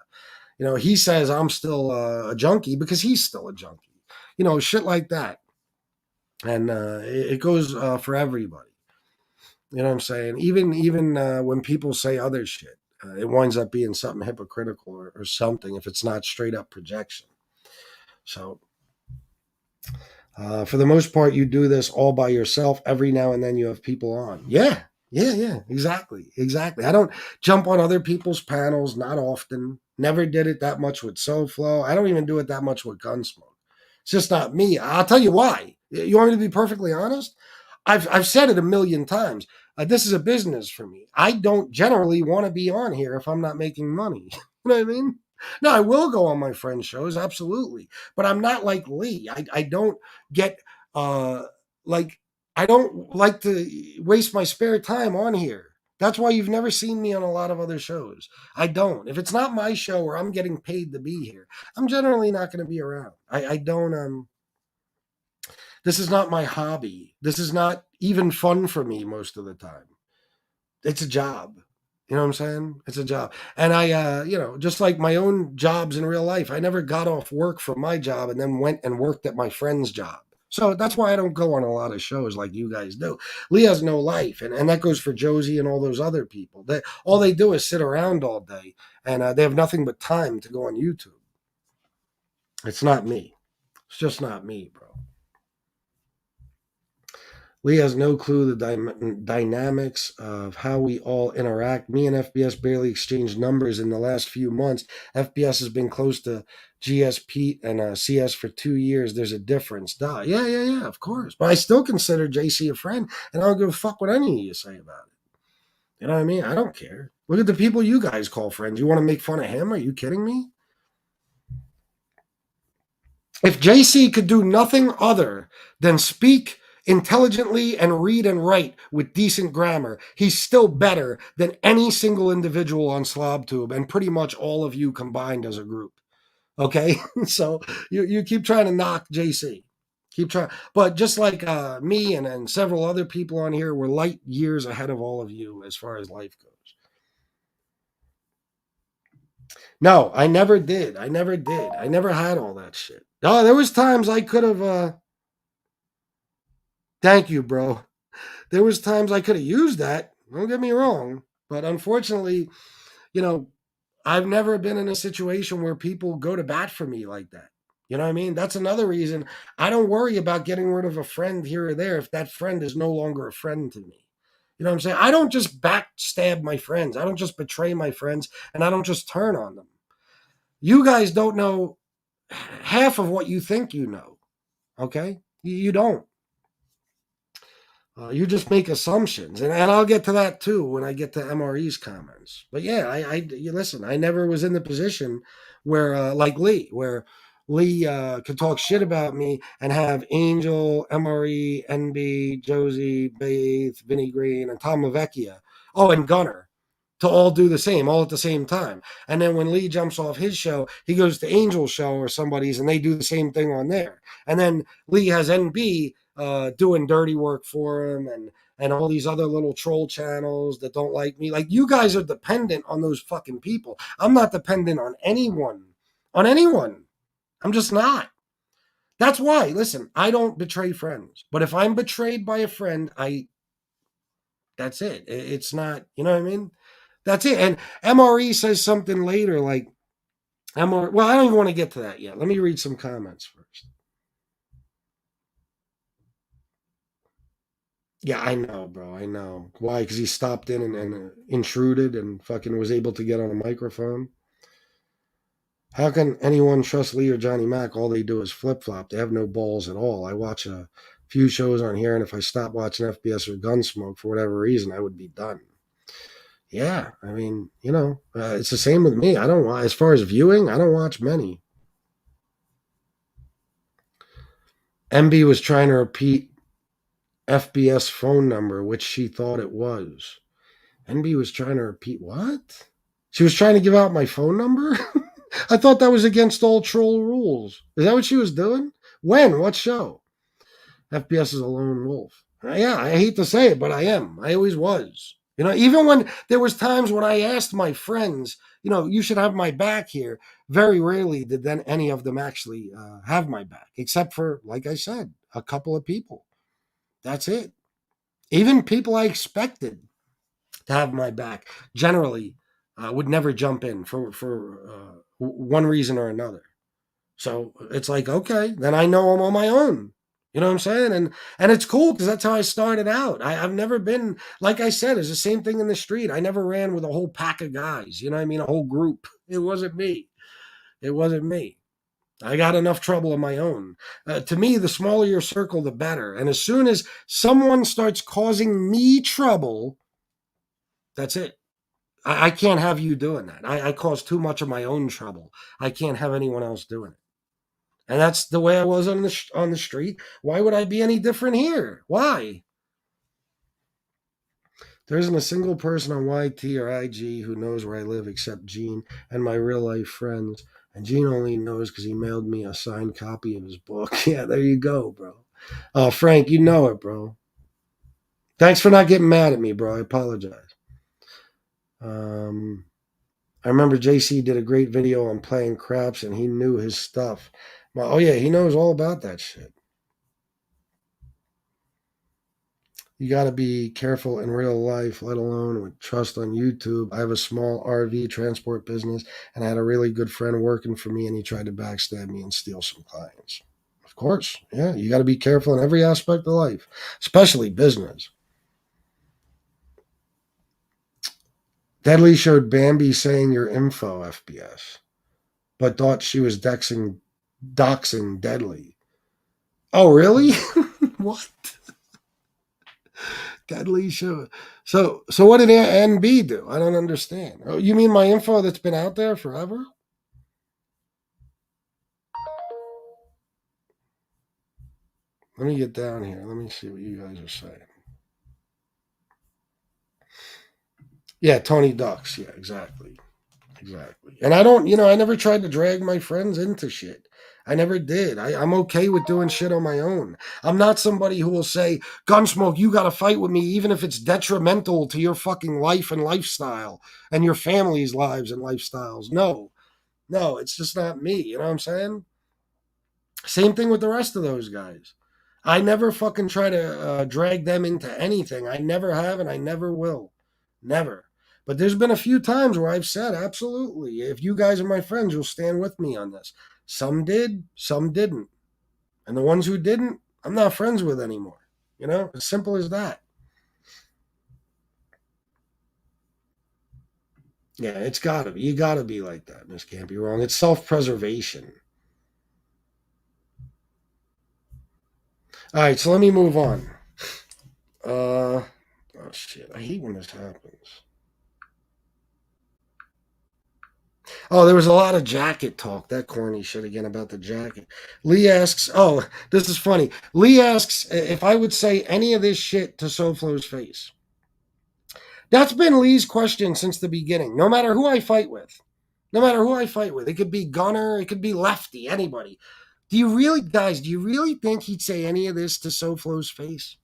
He says I'm still a junkie because he's still a junkie. Shit like that. And it goes for everybody. You know what I'm saying? Even when people say other shit, it winds up being something hypocritical or something if it's not straight up projection. So for the most part, you do this all by yourself. Every now and then you have people on. Yeah, exactly, exactly. I don't jump on other people's panels, not often. Never did it that much with SoFlo. I don't even do it that much with Gunsmoke. It's just not me. I'll tell you why. You want me to be perfectly honest? I've said it a million times. This is a business for me. I don't generally want to be on here if I'm not making money. You know what I mean? No, I will go on my friends' shows, absolutely. But I'm not like Lee. I don't get like I don't like to waste my spare time on here. That's why you've never seen me on a lot of other shows. I don't. If it's not my show or I'm getting paid to be here, I'm generally not going to be around. I don't this is not my hobby. This is not even fun for me most of the time. It's a job. You know what I'm saying? It's a job. And just like my own jobs in real life, I never got off work from my job and then went and worked at my friend's job. So that's why I don't go on a lot of shows like you guys do. Lee has no life. And that goes for Josie and all those other people. All they do is sit around all day and they have nothing but time to go on YouTube. It's not me. It's just not me, bro. Lee has no clue the dynamics of how we all interact. Me and FBS barely exchanged numbers in the last few months. FBS has been close to GSP and CS for 2 years. There's a difference. Duh. Yeah, of course. But I still consider JC a friend, and I don't give a fuck what any of you say about it. You know what I mean? I don't care. Look at the people you guys call friends. You want to make fun of him? Are you kidding me? If JC could do nothing other than speak intelligently and read and write with decent grammar, he's still better than any single individual on SlobTube and pretty much all of you combined as a group. Okay? So you keep trying to knock JC. Keep trying. But just like me and several other people on here, we're light years ahead of all of you as far as life goes. No, I never did. I never did. I never had all that shit. Oh, there was times I could have thank you, bro. There was times I could have used that. Don't get me wrong, but unfortunately, you know, I've never been in a situation where people go to bat for me like that. You know what I mean? That's another reason I don't worry about getting rid of a friend here or there if that friend is no longer a friend to me. You know what I'm saying? I don't just backstab my friends. I don't just betray my friends and I don't just turn on them. You guys don't know half of what you think you know. Okay? You don't. You just make assumptions, and I'll get to that too when I get to MRE's comments. But yeah, you listen. I never was in the position where, like Lee, where Lee could talk shit about me and have Angel, MRE, NB, Josie, Baith, Vinny Green, and Tom Lavecchia. Oh, and Gunner to all do the same, all at the same time. And then when Lee jumps off his show, he goes to Angel's show or somebody's, and they do the same thing on there. And then Lee has NB doing dirty work for him, and all these other little troll channels that don't like me. Like, you guys are dependent on those fucking people. I'm not dependent on anyone. On anyone. I'm just not. That's why, listen, I don't betray friends. But if I'm betrayed by a friend, that's it. It's not, you know what I mean? That's it. And MRE says something later like, well, I don't even want to get to that yet. Let me read some comments first. Yeah, I know, bro. I know. Why? Because he stopped in and intruded and fucking was able to get on a microphone. How can anyone trust Lee or Johnny Mac? All they do is flip flop. They have no balls at all. I watch a few shows on here, and if I stop watching FBS or Gunsmoke for whatever reason, I would be done. Yeah, I mean, it's the same with me. I don't watch, as far as viewing, I don't watch many. MB was trying to repeat FBS phone number, which she thought it was. NB was trying to repeat what? She was trying to give out my phone number? I thought that was against all troll rules. Is that what she was doing? When? What show? FBS is a lone wolf. Yeah, I hate to say it, but I am. I always was. Even when there was times when I asked my friends, you should have my back here. Very rarely did then any of them actually have my back, except for, like I said, a couple of people. That's it. Even people I expected to have my back generally would never jump in for one reason or another. So it's like, okay, then I know I'm on my own. You know what I'm saying? And it's cool because that's how I started out. I've never been, like I said, it's the same thing in the street. I never ran with a whole pack of guys. You know what I mean? A whole group. It wasn't me. It wasn't me. I got enough trouble of my own. To me, the smaller your circle, the better. And as soon as someone starts causing me trouble, that's it. I can't have you doing that. I cause too much of my own trouble. I can't have anyone else doing it. And that's the way I was on the street. Why would I be any different here? Why? There isn't a single person on YT or IG who knows where I live except Gene and my real life friends. And Gene only knows because he mailed me a signed copy of his book. Yeah, there you go, bro. Oh, Frank, you know it, bro. Thanks for not getting mad at me, bro. I apologize. I remember JC did a great video on playing craps and he knew his stuff. Well, oh, yeah, he knows all about that shit. You got to be careful in real life, let alone with trust on YouTube. I have a small RV transport business and I had a really good friend working for me and he tried to backstab me and steal some clients. Of course, yeah, you got to be careful in every aspect of life, especially business. Deadly showed Bambi saying your info, FBS, but thought she was doxing Deadly. Oh, really? What? Deadly show. So what did NB do? I don't understand. Oh, you mean my info that's been out there forever? Let me get down here. Let me see what you guys are saying. Yeah, Tony Ducks. Yeah, exactly. Exactly. And I don't, I never tried to drag my friends into shit. I never did. I'm okay with doing shit on my own. I'm not somebody who will say, Gunsmoke, you got to fight with me, even if it's detrimental to your fucking life and lifestyle and your family's lives and lifestyles. No, it's just not me. You know what I'm saying? Same thing with the rest of those guys. I never fucking try to drag them into anything. I never have and I never will. Never. But there's been a few times where I've said, absolutely, if you guys are my friends, you'll stand with me on this. Some did, some didn't. And the ones who didn't, I'm not friends with anymore. As simple as that. Yeah, it's gotta be. You gotta be like that, Miss Can't Be Wrong. It's self-preservation. All right, so let me move on. Oh shit, I hate when this happens. Oh, there was a lot of jacket talk. That corny shit again about the jacket. Lee asks, oh, this is funny. Lee asks if I would say any of this shit to SoFlo's face. That's been Lee's question since the beginning. No matter who I fight with. No matter who I fight with. It could be Gunner, it could be Lefty, anybody. Guys, do you really think he'd say any of this to SoFlo's face?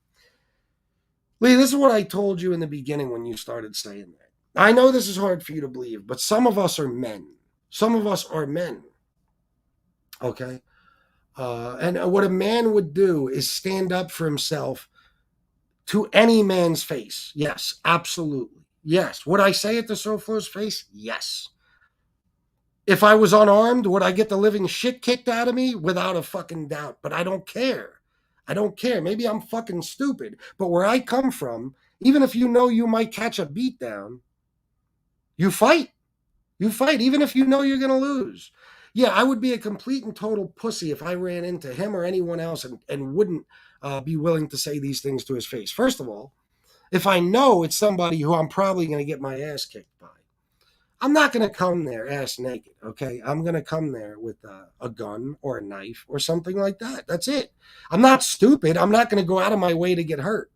Lee, this is what I told you in the beginning when you started saying that. I know this is hard for you to believe, but some of us are men. Some of us are men. Okay? And what a man would do is stand up for himself to any man's face. Yes, absolutely. Yes. Would I say it to SoFlo's face? Yes. If I was unarmed, would I get the living shit kicked out of me? Without a fucking doubt. But I don't care. I don't care. Maybe I'm fucking stupid. But where I come from, even if you know you might catch a beat down, you fight. You fight, even if you know you're going to lose. Yeah, I would be a complete and total pussy if I ran into him or anyone else and wouldn't be willing to say these things to his face. First of all, if I know it's somebody who I'm probably going to get my ass kicked by, I'm not going to come there ass naked, okay? I'm going to come there with a gun or a knife or something like that. That's it. I'm not stupid. I'm not going to go out of my way to get hurt,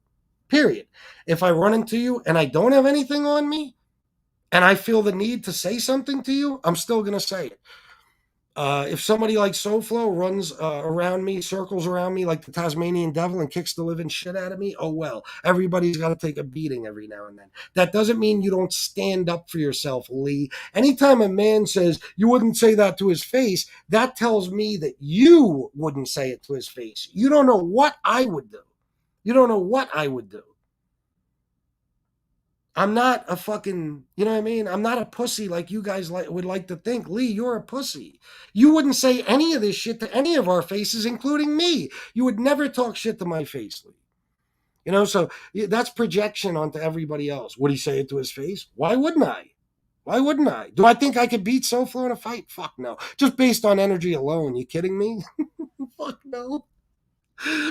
period. If I run into you and I don't have anything on me and I feel the need to say something to you, I'm still going to say it. If somebody like SoFlo runs around me, circles around me like the Tasmanian devil and kicks the living shit out of me, oh well. Everybody's got to take a beating every now and then. That doesn't mean you don't stand up for yourself, Lee. Anytime a man says you wouldn't say that to his face, that tells me that you wouldn't say it to his face. You don't know what I would do. You don't know what I would do. I'm not a fucking, you know what I mean? I'm not a pussy like you guys would like to think. Lee, you're a pussy. You wouldn't say any of this shit to any of our faces, including me. You would never talk shit to my face, Lee. So that's projection onto everybody else. Would he say it to his face? Why wouldn't I? Why wouldn't I? Do I think I could beat SoFlo in a fight? Fuck no. Just based on energy alone. You kidding me? Fuck no.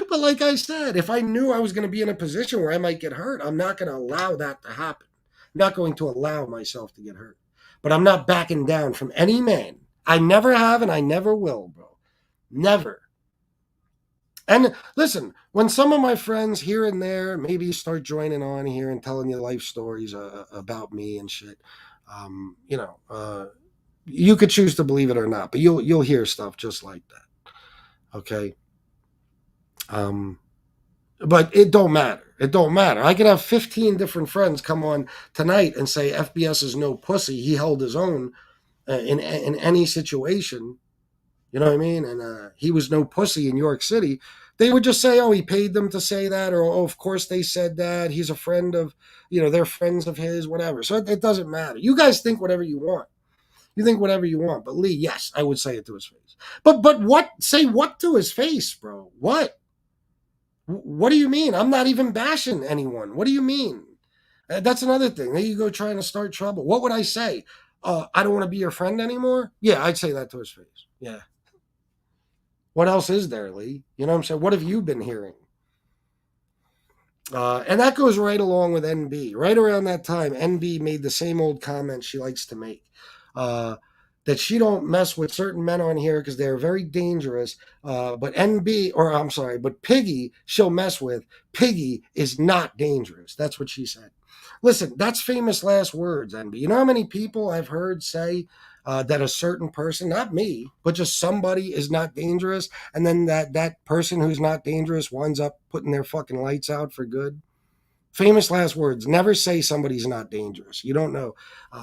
But like I said, if I knew I was going to be in a position where I might get hurt, I'm not going to allow that to happen. I'm not going to allow myself to get hurt. But I'm not backing down from any man. I never have and I never will, bro. Never. And listen, when some of my friends here and there maybe start joining on here and telling you life stories about me and shit, you could choose to believe it or not, but you'll hear stuff just like that. Okay. But it don't matter. It don't matter. I could have 15 different friends come on tonight and say FBS is no pussy. He held his own in any situation. You know what I mean? And he was no pussy in York City. They would just say, oh, he paid them to say that, or oh, of course they said that. He's a friend of, they're friends of his, whatever. So it doesn't matter. You guys think whatever you want. You think whatever you want. But Lee, yes, I would say it to his face. But what? Say what to his face, bro? What? What do you mean? I'm not even bashing anyone. What do you mean? That's another thing. There you go trying to start trouble. What would I say? I don't want to be your friend anymore? Yeah, I'd say that to his face. Yeah. What else is there, Lee? You know what I'm saying? What have you been hearing? And that goes right along with NB. Right around that time, NB made the same old comment she likes to make. That she don't mess with certain men on here because they're very dangerous. But Piggy she'll mess with. Piggy is not dangerous. That's what she said. Listen, that's famous last words, NB. You know how many people I've heard say that a certain person, not me, but just somebody is not dangerous, and then that person who's not dangerous winds up putting their fucking lights out for good? Famous last words. Never say somebody's not dangerous. You don't know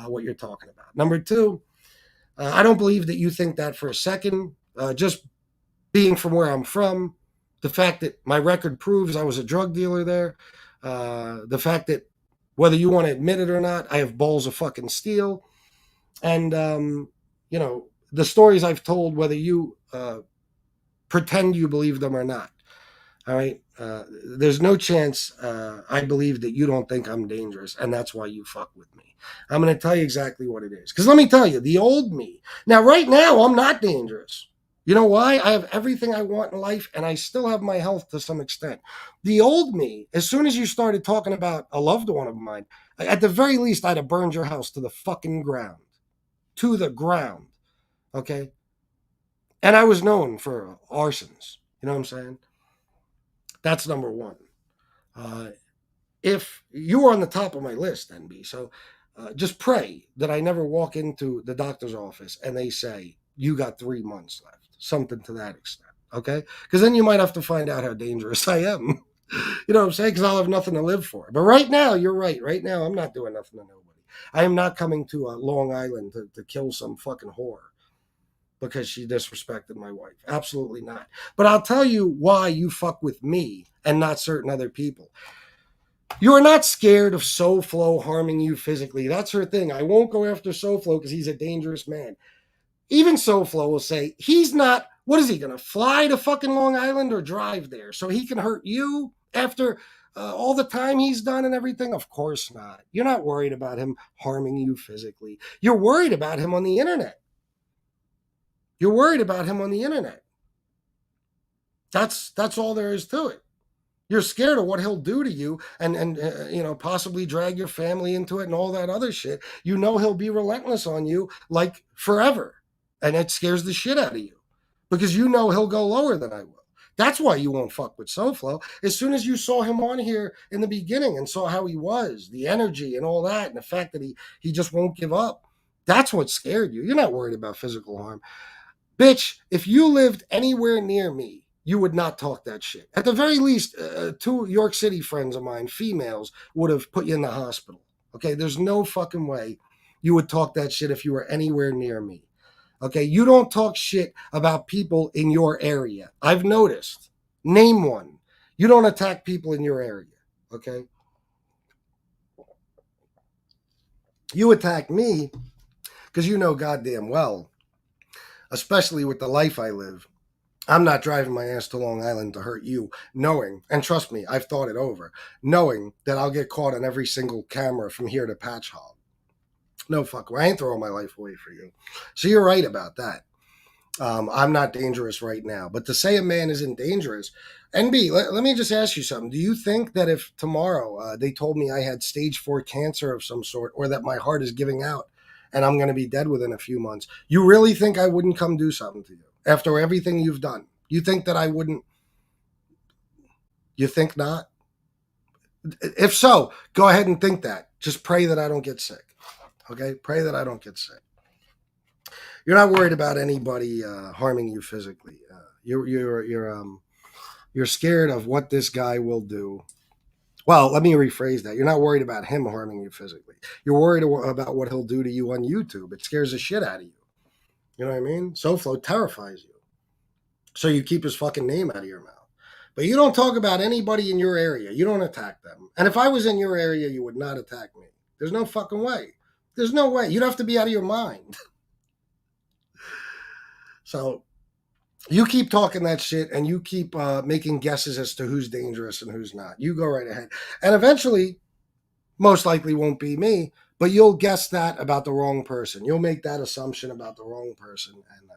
what you're talking about. Number two, I don't believe that you think that for a second. Just being from where I'm from, the fact that my record proves I was a drug dealer there, the fact that Whether you want to admit it or not, I have balls of fucking steel. And, the stories I've told, whether you pretend you believe them or not. All right. There's no chance I believe that you don't think I'm dangerous, and that's why you fuck with me. I'm going to tell you exactly what it is. Because let me tell you, the old me. Now, right now, I'm not dangerous. You know why? I have everything I want in life, and I still have my health to some extent. The old me, as soon as you started talking about a loved one of mine, at the very least, I'd have burned your house to the fucking ground. To the ground. Okay? And I was known for arsons. You know what I'm saying? That's number one. Uh, if you were on the top of my list, NB, so just pray that I never walk into the doctor's office and they say, you got 3 months left, something to that extent. Okay? Because then you might have to find out how dangerous I am. You know what I'm saying? Because I'll have nothing to live for. But right now, you're right. Right now, I'm not doing nothing to nobody. I am not coming to Long Island to kill some fucking whore because she disrespected my wife. Absolutely not. But I'll tell you why you fuck with me and not certain other people. You are not scared of SoFlo harming you physically. That's her thing. I won't go after SoFlo because he's a dangerous man. Even SoFlo will say he's not. What is he going to fly to fucking Long Island or drive there so he can hurt you after all the time he's done and everything? Of course not. You're not worried about him harming you physically. You're worried about him on the internet. You're worried about him on the internet. That's all there is to it. You're scared of what he'll do to you and possibly drag your family into it and all that other shit. You know he'll be relentless on you like forever. And it scares the shit out of you because you know he'll go lower than I will. That's why you won't fuck with SoFlo. As soon as you saw him on here in the beginning and saw how he was, the energy and all that, and the fact that he just won't give up, that's what scared you. You're not worried about physical harm. Bitch, if you lived anywhere near me, you would not talk that shit. At the very least, two York City friends of mine, females, would have put you in the hospital. Okay, there's no fucking way you would talk that shit if you were anywhere near me. Okay, you don't talk shit about people in your area. I've noticed. Name one. You don't attack people in your area. Okay, you attack me because you know goddamn well, especially with the life I live, I'm not driving my ass to Long Island to hurt you, knowing, and trust me, I've thought it over, knowing that I'll get caught on every single camera from here to Patch Hog. No fuck, I ain't throwing my life away for you. So you're right about that. I'm not dangerous right now. But to say a man isn't dangerous, NB, let me just ask you something. Do you think that if tomorrow they told me I had stage 4 cancer of some sort or that my heart is giving out and I'm going to be dead within a few months, you really think I wouldn't come do something to you after everything you've done? You think that I wouldn't? You think not? If so, go ahead and think that. Just pray that I don't get sick. Okay? Pray that I don't get sick. You're not worried about anybody harming you physically. You're scared of what this guy will do. Well, let me rephrase that. You're not worried about him harming you physically. You're worried about what he'll do to you on YouTube. It scares the shit out of you. You know what I mean? SoFlo terrifies you. So you keep his fucking name out of your mouth. But you don't talk about anybody in your area. You don't attack them. And if I was in your area, you would not attack me. There's no fucking way. There's no way. You'd have to be out of your mind. So you keep talking that shit and you keep making guesses as to who's dangerous and who's not. You go right ahead. And eventually, most likely won't be me, but you'll guess that about the wrong person. You'll make that assumption about the wrong person, and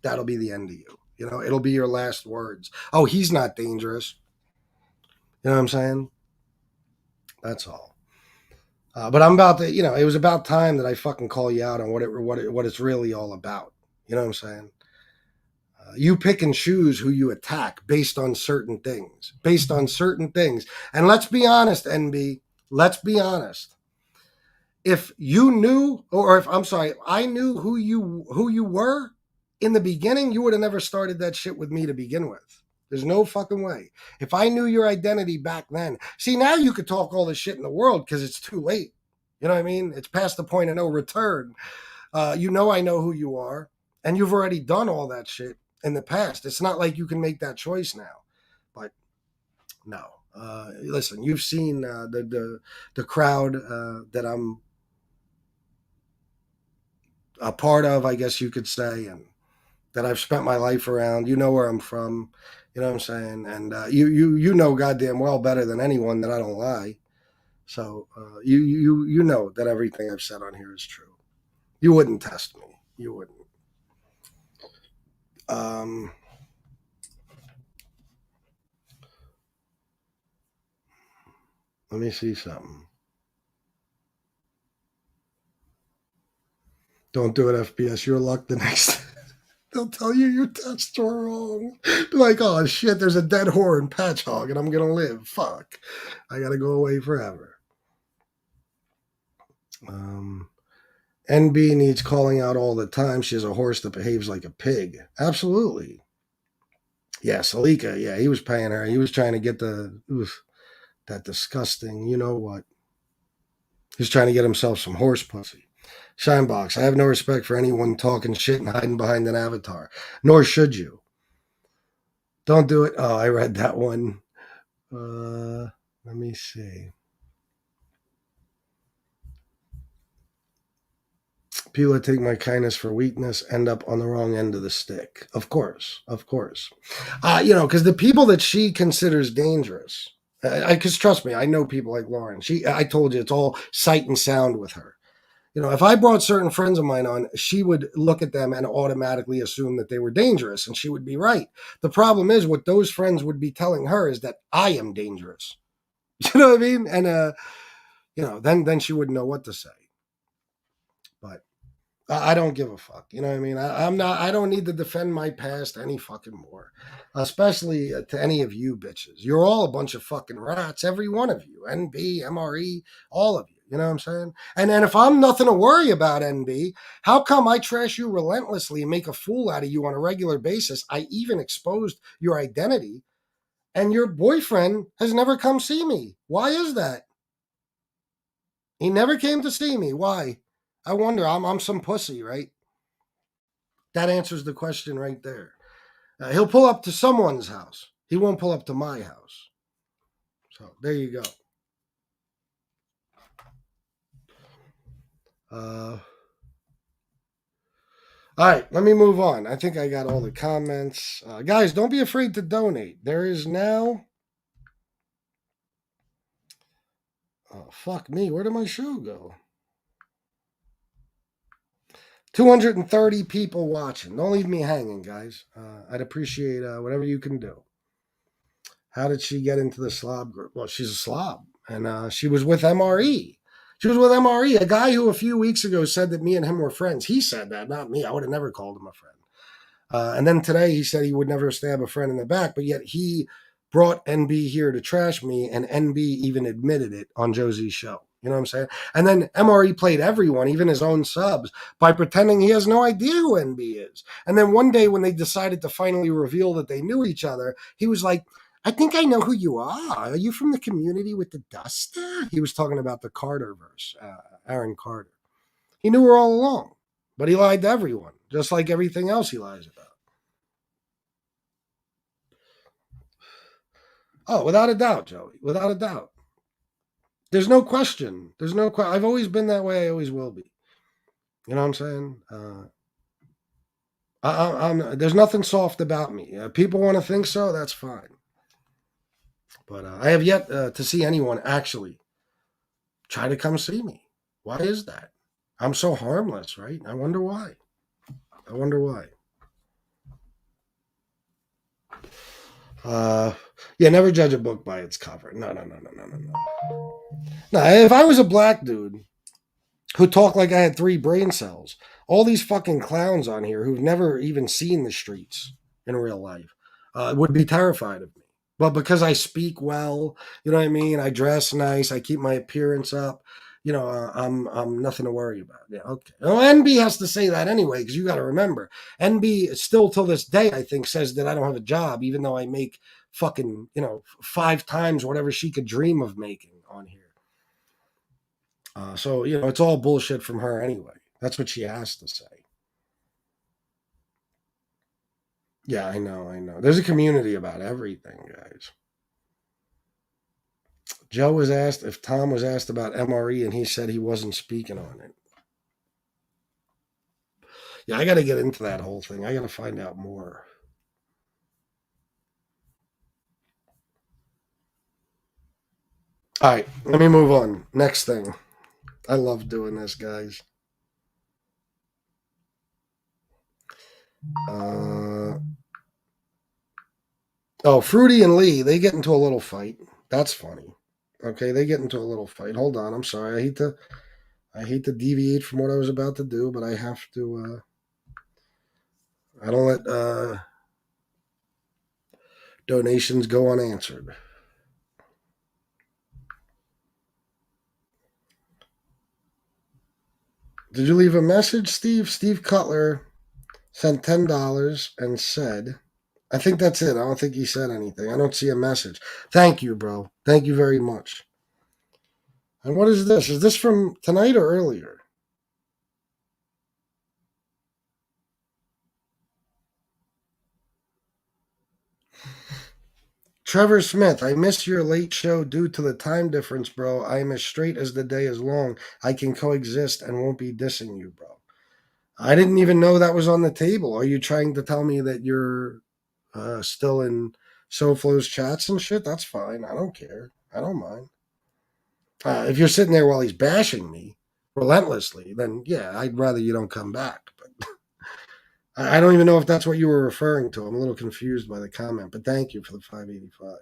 that'll be the end of you. You know, it'll be your last words. Oh, he's not dangerous. You know what I'm saying? That's all. But I'm about to, it was about time that I fucking call you out on what it's really all about. You know what I'm saying? You pick and choose who you attack based on certain things. Based on certain things. And let's be honest, NB. Let's be honest. If you knew, or if I'm sorry, I knew who you were in the beginning, you would have never started that shit with me to begin with. There's no fucking way. If I knew your identity back then, see, now you could talk all the shit in the world because it's too late. You know what I mean? It's past the point of no return. I know who you are, and you've already done all that shit in the past. It's not like you can make that choice now. But no. Listen, you've seen the crowd that I'm a part of, I guess you could say, and that I've spent my life around. You know where I'm from. You know what I'm saying? And you know goddamn well better than anyone that I don't lie. So you know that everything I've said on here is true. You wouldn't test me. You wouldn't. Um, Let me see something. Don't do it, FPS. Your luck the next. They'll tell you your tests were wrong. Be like, oh shit, there's a dead whore in Patch Hog and I'm gonna live. Fuck. I gotta go away forever. Um, NB needs calling out all the time. She has a horse that behaves like a pig. Absolutely. Yeah, Salika. Yeah, he was paying her. He was trying to get that disgusting. You know what? He's trying to get himself some horse pussy. Shinebox. I have no respect for anyone talking shit and hiding behind an avatar. Nor should you. Don't do it. Oh, I read that one. Let me see. People that take my kindness for weakness end up on the wrong end of the stick. Of course, of course. Because the people that she considers dangerous, because trust me, I know people like Lauren. I told you, it's all sight and sound with her. If I brought certain friends of mine on, she would look at them and automatically assume that they were dangerous, and she would be right. The problem is, what those friends would be telling her is that I am dangerous. You know what I mean? And then she wouldn't know what to say. But I don't give a fuck. You know what I mean? I'm not. I don't need to defend my past any fucking more, especially to any of you bitches. You're all a bunch of fucking rats, every one of you. NB, MRE, all of you. You know what I'm saying? And if I'm nothing to worry about, NB, how come I trash you relentlessly and make a fool out of you on a regular basis? I even exposed your identity, and your boyfriend has never come see me. Why is that? He never came to see me. Why? I wonder. I'm some pussy, right? That answers the question right there. He'll pull up to someone's house. He won't pull up to my house. So there you go. Uh, all right, let me move on. I think I got all the comments. Guys, don't be afraid to donate. There is now. Oh, fuck me. Where did my show go? 230 people watching. Don't leave me hanging, guys. I'd appreciate whatever you can do. How did she get into the slob group? Well, she's a slob, and she was with MRE. She was with MRE, a guy who a few weeks ago said that me and him were friends. He said that, not me. I would have never called him a friend. And then today he said he would never stab a friend in the back, but yet he brought NB here to trash me, and NB even admitted it on Josie's show. You know what I'm saying? And then MRE played everyone, even his own subs, by pretending he has no idea who NB is. And then one day when they decided to finally reveal that they knew each other, he was like, I think I know who you are. Are you from the community with the duster? He was talking about the Carter verse, Aaron Carter. He knew her all along, but he lied to everyone, just like everything else he lies about. Oh, without a doubt, Joey. Without a doubt. There's no question. There's no question. I've always been that way. I always will be. You know what I'm saying? There's nothing soft about me. People want to think so. That's fine. But I have yet to see anyone actually try to come see me. Why is that? I'm so harmless, right? I wonder why. I wonder why. Uh, yeah, never judge a book by its cover. No, no, no, no, no, no, no. No, if I was a black dude who talked like I had 3 brain cells, all these fucking clowns on here who've never even seen the streets in real life would be terrified of me. But because I speak well, you know what I mean? I dress nice. I keep my appearance up. I'm nothing to worry about. Yeah, okay. Well, NB has to say that anyway, because you got to remember, NB still till this day, I think, says that I don't have a job, even though I make fucking 5 times whatever she could dream of making on here. So it's all bullshit from her anyway. That's what she has to say. Yeah, I know. There's a community about everything, guys. Joe was asked if Tom was asked about MRE, and he said he wasn't speaking on it. Yeah, I got to get into that whole thing. I got to find out more. All right, let me move on. Next thing. I love doing this, guys. Uh, Fruity and Lee, they get into a little fight. That's funny. Okay, they get into a little fight. Hold on, I'm sorry. I hate to deviate from what I was about to do, but I have to. I don't let donations go unanswered. Did you leave a message, Steve? Steve Cutler sent $10 and said, I think that's it. I don't think he said anything. I don't see a message. Thank you, bro. Thank you very much. And what is this? Is this from tonight or earlier? Trevor Smith, I missed your late show due to the time difference, bro. I am as straight as the day is long. I can coexist and won't be dissing you, bro. I didn't even know that was on the table. Are you trying to tell me that you're still in SoFlo's chats and shit? That's fine. I don't care. I don't mind. If you're sitting there while he's bashing me relentlessly, then yeah, I'd rather you don't come back. But I don't even know if that's what you were referring to. I'm a little confused by the comment, but thank you for the 585.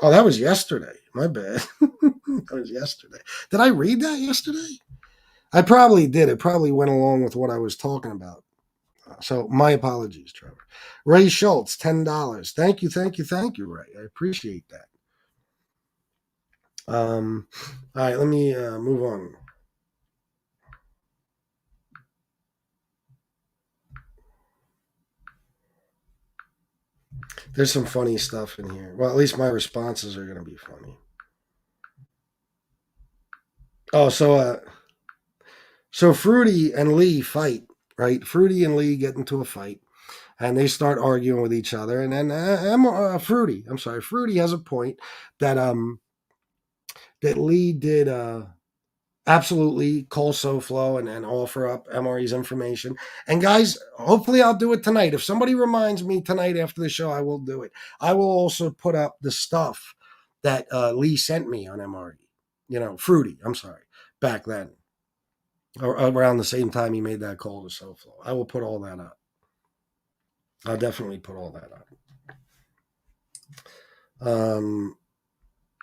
Oh, that was yesterday. My bad. That was yesterday. Did I read that yesterday? I probably did. It probably went along with what I was talking about. So my apologies, Trevor. Ray Schultz, $10. Thank you, thank you, thank you, Ray. I appreciate that. All right, let me move on. There's some funny stuff in here. Well, at least my responses are going to be funny. Oh, so Fruity and Lee fight, right? Fruity and Lee get into a fight, and they start arguing with each other. And then Fruity has a point that that Lee did absolutely call SoFlo and offer up MRE's information. And guys, hopefully I'll do it tonight. If somebody reminds me tonight after the show, I will do it. I will also put up the stuff that Lee sent me on MRE. Fruity, I'm sorry, back then. Around the same time he made that call to SoFlo. I will put all that up. I'll definitely put all that up.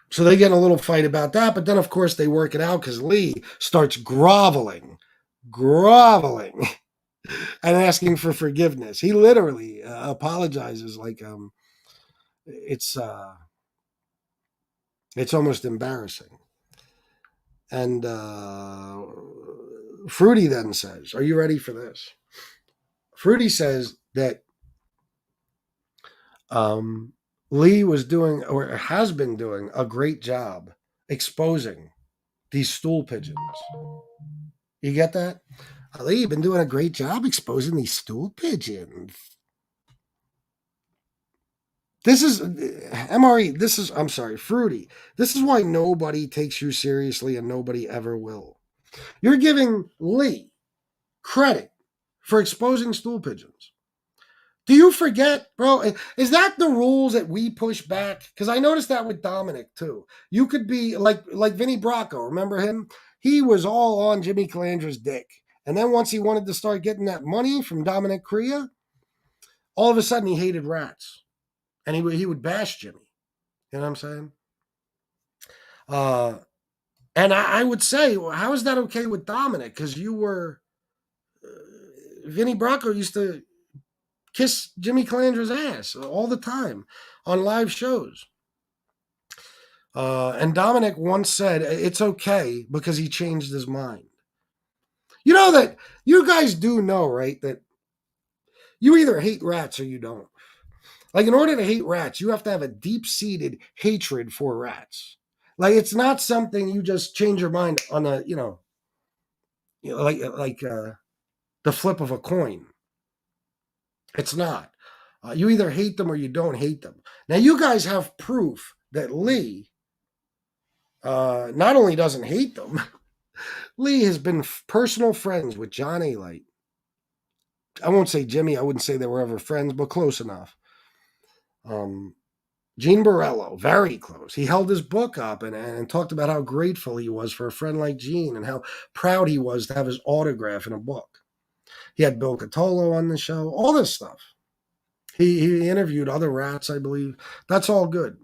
So they get in a little fight about that, but then of course they work it out because Lee starts groveling, and asking for forgiveness. He literally apologizes like it's almost embarrassing. And Fruity then says, "Are you ready for this?" Fruity says that Lee was doing or has been doing a great job exposing these stool pigeons. You get that? Lee, you've been doing a great job exposing these stool pigeons. This is MRE. I'm sorry, Fruity. This is why nobody takes you seriously and nobody ever will. You're giving Lee credit for exposing stool pigeons. Do you forget, bro? Is that the rules that we push back? Because I noticed that with Dominic too. You could be like Vinny Bracco. Remember him? He was all on Jimmy Calandra's dick, and then once he wanted to start getting that money from Dominic Crea, all of a sudden he hated rats, and he would bash Jimmy. You know what I'm saying? And I would say, well, how is that okay with Dominic? Because you were Vinny Bracco used to kiss Jimmy Calandra's ass all the time on live shows. And Dominic once said it's okay because he changed his mind. You know that you guys do know, right? That you either hate rats or you don't. Like, in order to hate rats, you have to have a deep-seated hatred for rats. Like, it's not something you just change your mind on like the flip of a coin. It's not. You either hate them or you don't hate them. Now, you guys have proof that Lee not only doesn't hate them, Lee has been personal friends with John A. Light. I won't say Jimmy. I wouldn't say they were ever friends, but close enough. Um, Gene Borello, very close. He held his book up and talked about how grateful he was for a friend like Gene and how proud he was to have his autograph in a book. He had Bill Catolo on the show, all this stuff. He interviewed other rats, I believe. That's all good.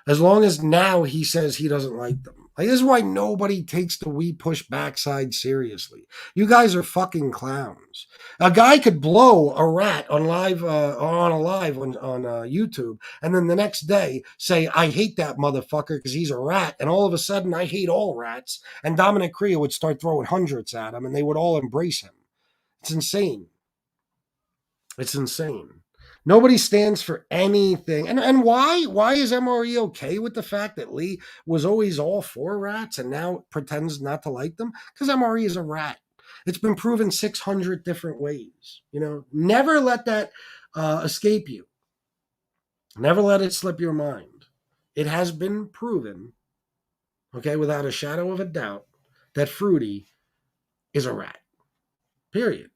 As long as now he says he doesn't like them. Like, this is why nobody takes the We Push Backside seriously. You guys are fucking clowns. A guy could blow a rat on live on a live on YouTube, and then the next day say, "I hate that motherfucker because he's a rat," and all of a sudden I hate all rats, and Dominic Crea would start throwing hundreds at him, and they would all embrace him. It's insane. It's insane. Nobody stands for anything. And why? Why is MRE okay with the fact that Lee was always all for rats and now pretends not to like them? Because MRE is a rat. It's been proven 600 different ways. Never let that escape you. Never let it slip your mind. It has been proven, okay, without a shadow of a doubt, that Fruity is a rat. Period.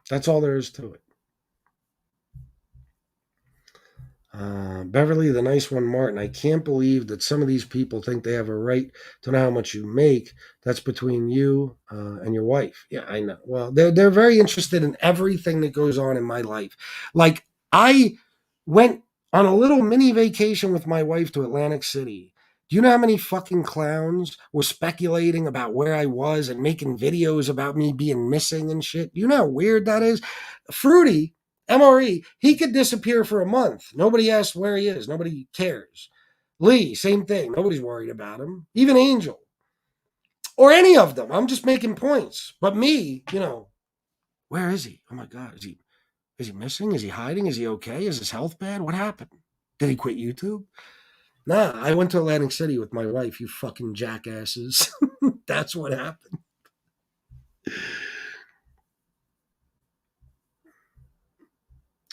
That's all there is to it. Beverly, the nice one, Martin. I can't believe that some of these people think they have a right to know how much you make. That's between you and your wife. Yeah, I know. Well, they're very interested in everything that goes on in my life. Like, I went on a little mini vacation with my wife to Atlantic City. Do you know how many fucking clowns were speculating about where I was and making videos about me being missing and shit? Do you know how weird that is? Fruity, MRE, he could disappear for a month. Nobody asks where he is. Nobody cares. Lee, same thing. Nobody's worried about him. Even Angel. Or any of them. I'm just making points. But me, where is he? Oh my God. Is he missing? Is he hiding? Is he okay? Is his health bad? What happened? Did he quit YouTube? Nah, I went to Atlantic City with my wife, you fucking jackasses. That's what happened.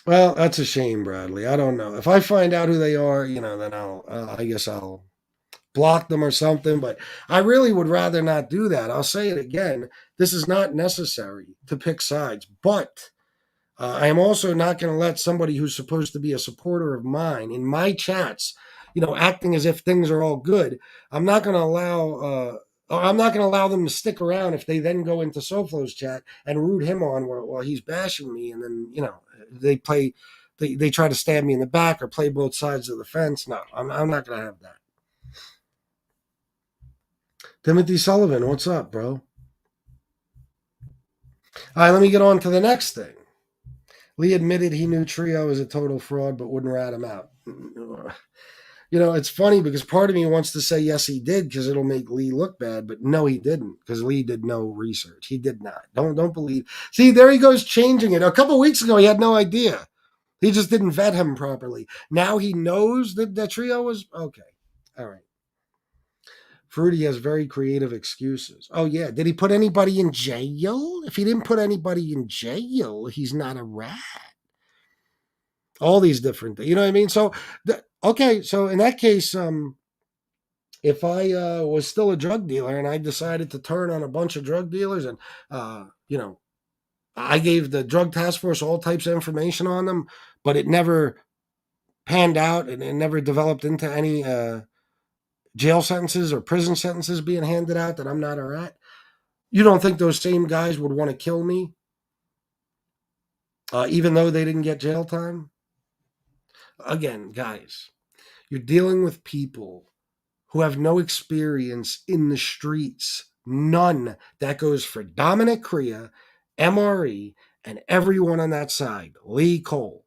Well, that's a shame, Bradley. I don't know. If I find out who they are, then I guess I'll block them or something. But I really would rather not do that. I'll say it again. This is not necessary to pick sides. But I am also not going to let somebody who's supposed to be a supporter of mine in my chats, acting as if things are all good. I'm not going to allow. I'm not going to allow them to stick around if they then go into SoFlo's chat and root him on while he's bashing me, and then they play, they try to stab me in the back or play both sides of the fence. No, I'm not going to have that. Timothy Sullivan, what's up, bro? All right, let me get on to the next thing. Lee admitted he knew Trio was a total fraud, but wouldn't rat him out. It's funny because part of me wants to say yes, he did because it'll make Lee look bad, but no, he didn't because Lee did no research. He did not. Don't believe. See, there he goes changing it. A couple weeks ago, he had no idea. He just didn't vet him properly. Now he knows that the Trio was okay. All right. Fruity has very creative excuses. Oh yeah, did he put anybody in jail? If he didn't put anybody in jail, he's not a rat. All these different things. You know what I mean? So, okay. So in that case, if I was still a drug dealer and I decided to turn on a bunch of drug dealers and, I gave the drug task force all types of information on them, but it never panned out and it never developed into any jail sentences or prison sentences being handed out, that I'm not a rat. You don't think those same guys would want to kill me, even though they didn't get jail time? Again, guys, you're dealing with people who have no experience in the streets. None. That goes for Dominic Crea, MRE, and everyone on that side. Lee Cole,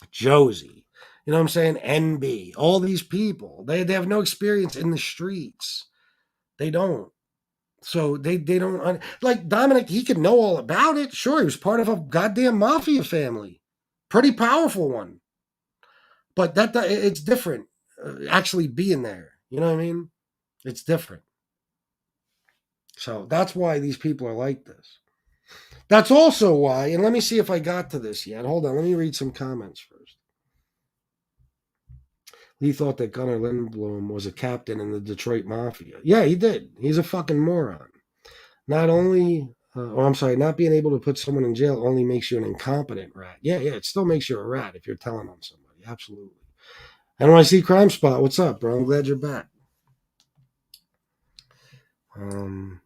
Josie, you know what I'm saying? NB, all these people. They have no experience in the streets. They don't. So they don't like Dominic. He could know all about it. Sure, he was part of a goddamn mafia family, pretty powerful one. But that it's different. Actually being there, you know what I mean? It's different. So that's why these people are like this. That's also why, and let me see if I got to this yet. Hold on, let me read some comments first. He thought that Gunnar Lindblom was a captain in the Detroit Mafia. Yeah, he did. He's a fucking moron. Not only, I'm sorry, not being able to put someone in jail only makes you an incompetent rat. Yeah, yeah, it still makes you a rat if you're telling on somebody. Absolutely. NYC Crime Spot, what's up, bro? I'm glad you're back. Um,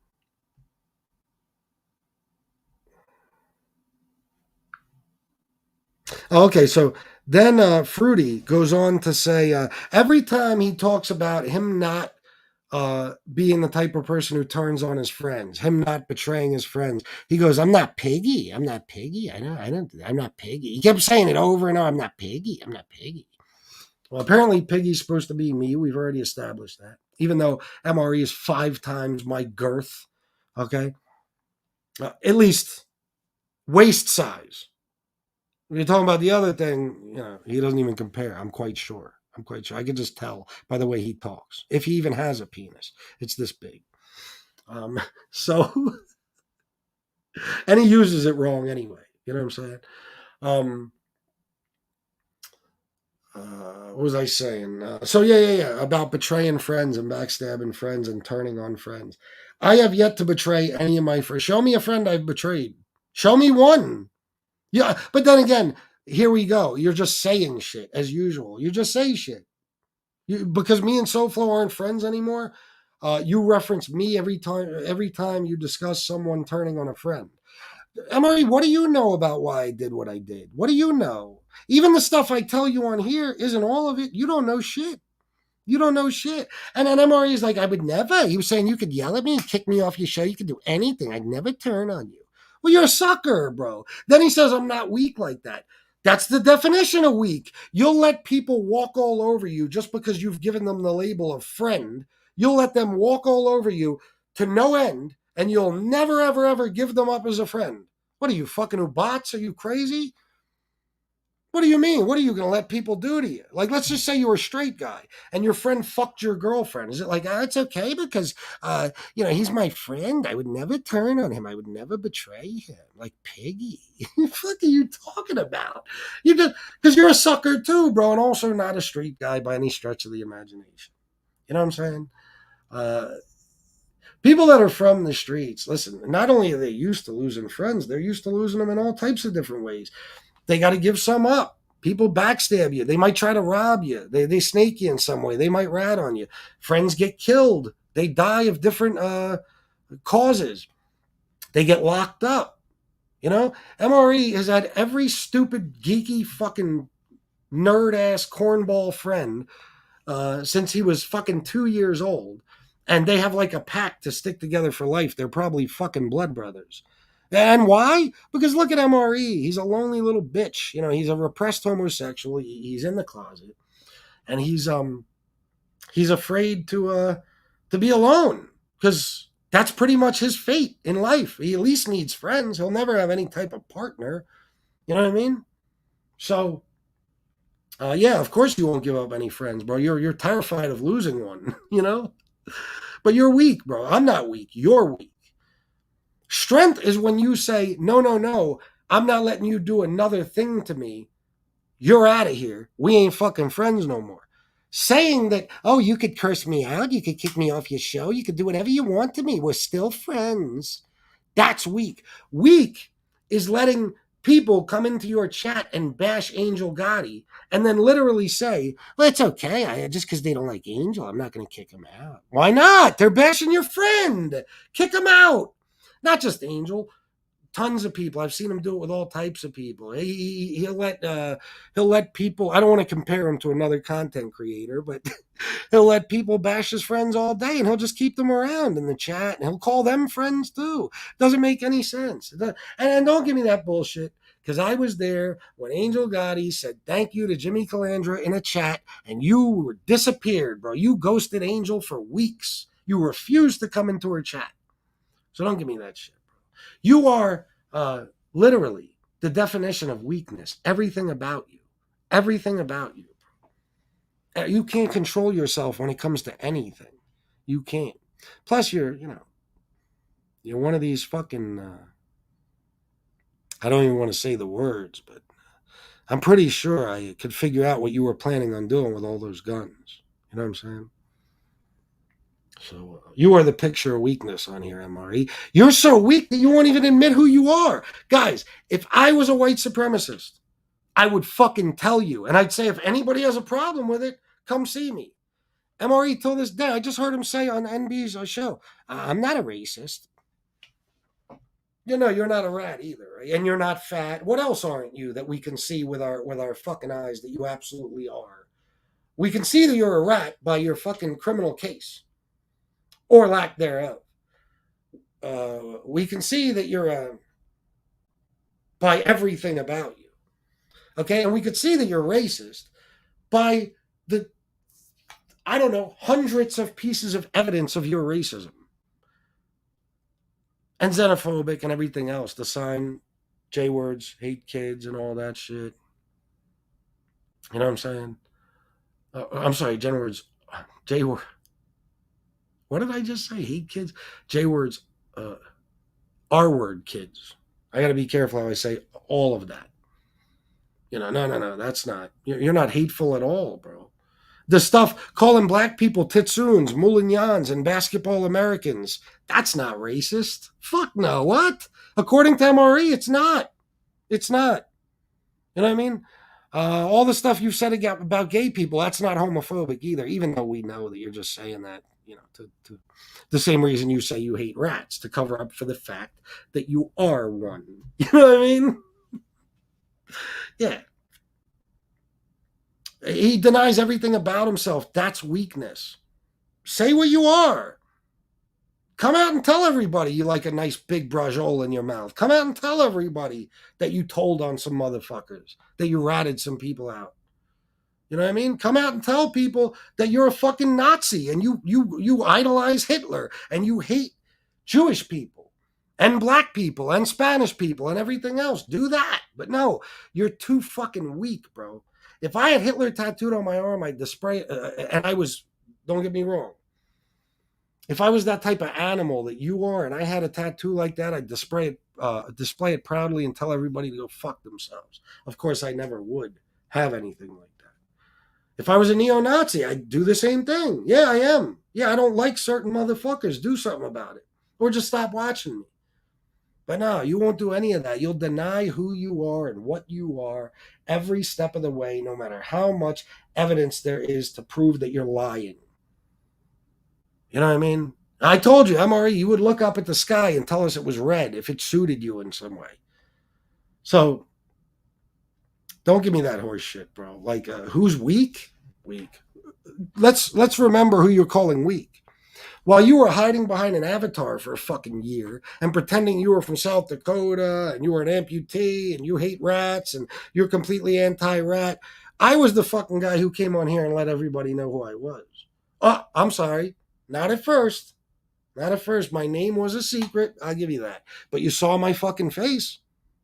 okay, so then Fruity goes on to say every time he talks about him not being the type of person who turns on his friends, him not betraying his friends. He goes, "I'm not piggy. I'm not piggy. I'm not piggy." He kept saying it over and over. I'm not piggy. I'm not piggy. Well, apparently Piggy's supposed to be me. We've already established that. Even though MRE is 5 times my girth, okay, at least waist size. If you're talking about the other thing, he doesn't even compare. I'm quite sure. I'm quite sure. I could just tell by the way he talks. If he even has a penis, it's this big. Um, so, and he uses it wrong anyway. You know what I'm saying? Um, what was I saying? So yeah, about betraying friends and backstabbing friends and turning on friends. I have yet to betray any of my friends. Show me a friend I've betrayed. Show me one. Yeah, but then again, here we go. You're just saying shit as usual. You just say shit. Because me and SoFlo aren't friends anymore. You reference me every time. Every time you discuss someone turning on a friend. Emery, what do you know about why I did what I did? What do you know? Even the stuff I tell you on here isn't all of it. You don't know shit. You don't know shit. And then MRE is like, I would never. He was saying you could yell at me and kick me off your show. You could do anything. I'd never turn on you. Well, you're a sucker, bro. Then he says I'm not weak like that. That's the definition of weak. You'll let people walk all over you just because you've given them the label of friend. You'll let them walk all over you to no end, and you'll never, ever, ever give them up as a friend. What are you, fucking bots? Are you crazy? What do you mean? What are you going to let people do to you? Like, let's just say you were a straight guy and your friend fucked your girlfriend. Is it like, it's okay because, he's my friend. I would never turn on him. I would never betray him. Like, Piggy. What the fuck are you talking about? You just, because you're a sucker too, bro, and also not a street guy by any stretch of the imagination. You know what I'm saying? Uh, People that are from the streets, listen, not only are they used to losing friends, they're used to losing them in all types of different ways. They got to give some up. People backstab you. They might try to rob you. They snake you in some way. They might rat on you. Friends get killed. They die of different causes. They get locked up. MRE has had every stupid, geeky, fucking nerd ass cornball friend since he was fucking 2 years old. And they have like a pact to stick together for life. They're probably fucking blood brothers. And why? Because look at MRE. He's a lonely little bitch. He's a repressed homosexual. He's in the closet, and he's afraid to be alone because that's pretty much his fate in life. He at least needs friends. He'll never have any type of partner. You know what I mean? So, yeah, of course you won't give up any friends, bro. You're terrified of losing one. But you're weak, bro. I'm not weak. You're weak. Strength is when you say, no, no, no, I'm not letting you do another thing to me. You're out of here. We ain't fucking friends no more. Saying that, oh, you could curse me out, you could kick me off your show, you could do whatever you want to me. We're still friends. That's weak. Weak is letting people come into your chat and bash Angel Gotti and then literally say, well, it's okay. Just because they don't like Angel, I'm not going to kick him out. Why not? They're bashing your friend. Kick him out. Not just Angel, tons of people. I've seen him do it with all types of people. He'll let people. I don't want to compare him to another content creator, but he'll let people bash his friends all day, and he'll just keep them around in the chat, and he'll call them friends too. Doesn't make any sense. And don't give me that bullshit. Because I was there when Angel Gotti said thank you to Jimmy Calandra in a chat, and you were disappeared, bro. You ghosted Angel for weeks. You refused to come into her chat. So don't give me that shit. You are literally the definition of weakness. Everything about you. Everything about you. You can't control yourself when it comes to anything. You can't. Plus, you're one of these fucking. I don't even want to say the words, but I'm pretty sure I could figure out what you were planning on doing with all those guns. You know what I'm saying? So you are the picture of weakness on here, MRE. You're so weak that you won't even admit who you are. Guys, if I was a white supremacist, I would fucking tell you. And I'd say, if anybody has a problem with it, come see me. MRE till this day, I just heard him say on NB's show, I'm not a racist. You know, you're not a rat either, right? And you're not fat. What else aren't you that we can see with our fucking eyes that you absolutely are? We can see that you're a rat by your fucking criminal case or lack thereof. We can see that you're by everything about you. Okay, and we could see that you're racist by the, I don't know, hundreds of pieces of evidence of your racism and xenophobic and everything else. The sign, J words, hate kids, and all that shit. You know what I'm saying? I'm sorry, J words, J word. What did I just say? Hate kids, J words, uh, R word kids. I got to be careful how I say all of that. You know, no, that's not. You're not hateful at all, bro. The stuff calling black people titsoons, moulignons, and basketball Americans, that's not racist. Fuck no. What? According to MRE, it's not. It's not. You know what I mean? All the stuff you said about gay people, that's not homophobic either, even though we know that you're just saying that, you know, to the same reason you say you hate rats, to cover up for the fact that you are one. You know what I mean? Yeah. He denies everything about himself. That's weakness. Say what you are. Come out and tell everybody you like a nice big brajol in your mouth. Come out and tell everybody that you told on some motherfuckers, that you ratted some people out. You know what I mean? Come out and tell people that you're a fucking Nazi and you idolize Hitler and you hate Jewish people and black people and Spanish people and everything else. Do that. But no, you're too fucking weak, bro. If I had Hitler tattooed on my arm, I'd display it, and I was, don't get me wrong, if I was that type of animal that you are and I had a tattoo like that, I'd display it proudly and tell everybody to go fuck themselves. Of course, I never would have anything like that. If I was a neo-Nazi, I'd do the same thing. Yeah, I am. Yeah, I don't like certain motherfuckers. Do something about it. Or just stop watching me. But no, you won't do any of that. You'll deny who you are and what you are every step of the way, no matter how much evidence there is to prove that you're lying. You know what I mean? I told you, MRE, you would look up at the sky and tell us it was red if it suited you in some way. So don't give me that horse shit, bro. Like, who's weak? Weak. Let's remember who you're calling weak. While you were hiding behind an avatar for a fucking year and pretending you were from South Dakota and you were an amputee and you hate rats and you're completely anti-rat, I was the fucking guy who came on here and let everybody know who I was. Oh, I'm sorry. Not at first. Not at first. My name was a secret. I'll give you that. But you saw my fucking face.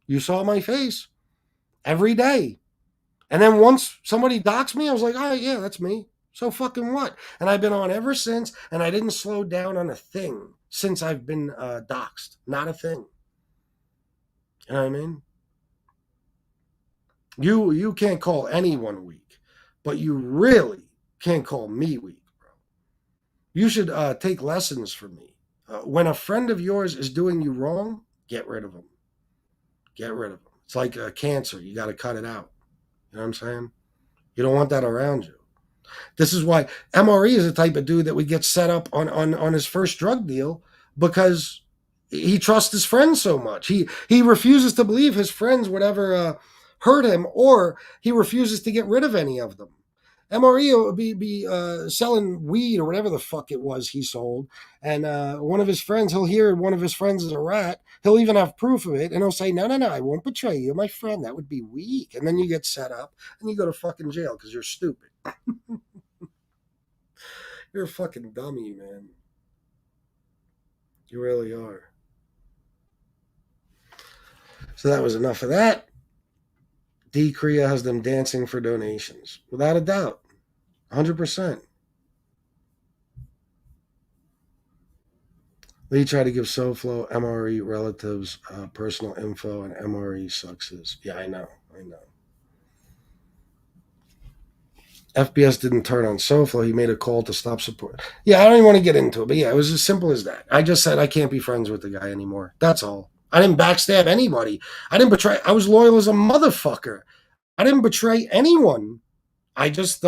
You saw my face every day. And then once somebody doxed me, I was like, all right, yeah, that's me. So fucking what? And I've been on ever since, and I didn't slow down on a thing since I've been doxed. Not a thing. You know what I mean? You can't call anyone weak, but you really can't call me weak, bro. You should take lessons from me. When a friend of yours is doing you wrong, get rid of them. Get rid of them. It's like cancer. You got to cut it out. You know what I'm saying? You don't want that around you. This is why MRE is the type of dude that would get set up on his first drug deal because he trusts his friends so much. He refuses to believe his friends would ever hurt him, or he refuses to get rid of any of them. MRE will be selling weed or whatever the fuck it was he sold, and one of his friends, he'll hear one of his friends is a rat. He'll even have proof of it, and he'll say, no, I won't betray you, my friend. That would be weak. And then you get set up, and you go to fucking jail because you're stupid. You're a fucking dummy, man. You really are. So that was enough of that. D. Korea has them dancing for donations. Without a doubt. 100%. Lee tried to give SoFlo MRE relatives personal info, and MRE sucks his. Yeah, I know. FBS didn't turn on SoFlo. He made a call to stop support. Yeah, I don't even want to get into it, but yeah, it was as simple as that. I just said I can't be friends with the guy anymore. That's all. I didn't backstab anybody. I didn't betray. I was loyal as a motherfucker. I didn't betray anyone. I just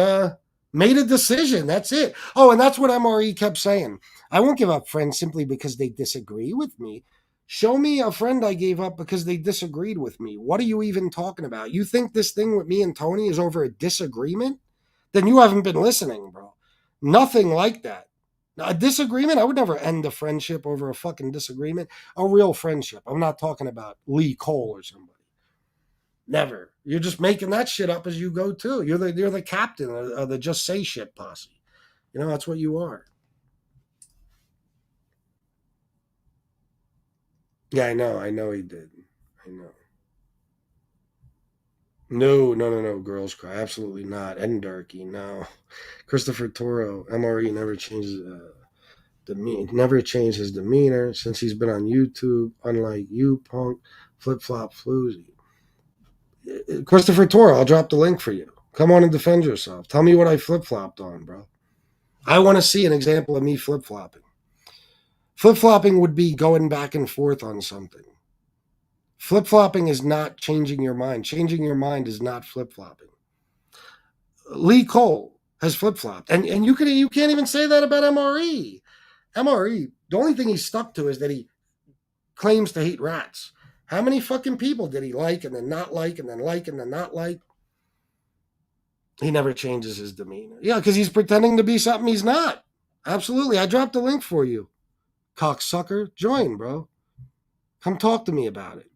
made a decision. That's it. Oh, and that's what MRE kept saying. I won't give up friends simply because they disagree with me. Show me a friend I gave up because they disagreed with me. What are you even talking about? You think this thing with me and Tony is over a disagreement? Then you haven't been listening, bro. Nothing like that. A disagreement, I would never end a friendship over a fucking disagreement. A real friendship. I'm not talking about Lee Cole or somebody. Never. You're just making that shit up as you go too. You're the captain of the just say shit posse. You know, that's what you are. Yeah, I know he did. I know. No, no, no, no. Girls cry. Absolutely not. And Darky, no. Christopher Toro, MRE never changes never changed his demeanor since he's been on YouTube. Unlike you, punk, flip flop floozy. Christopher Toro, I'll drop the link for you. Come on and defend yourself. Tell me what I flip flopped on, bro. I want to see an example of me flip flopping. Flip flopping would be going back and forth on something. Flip flopping is not changing your mind. Changing your mind is not flip flopping. Lee Cole has flip flopped, and you can't even say that about MRE. MRE, the only thing he's stuck to is that he claims to hate rats. How many fucking people did he like and then not like and then like and then not like? He never changes his demeanor. Yeah, because he's pretending to be something he's not. Absolutely. I dropped the link for you. Cocksucker, join, bro. Come talk to me about it.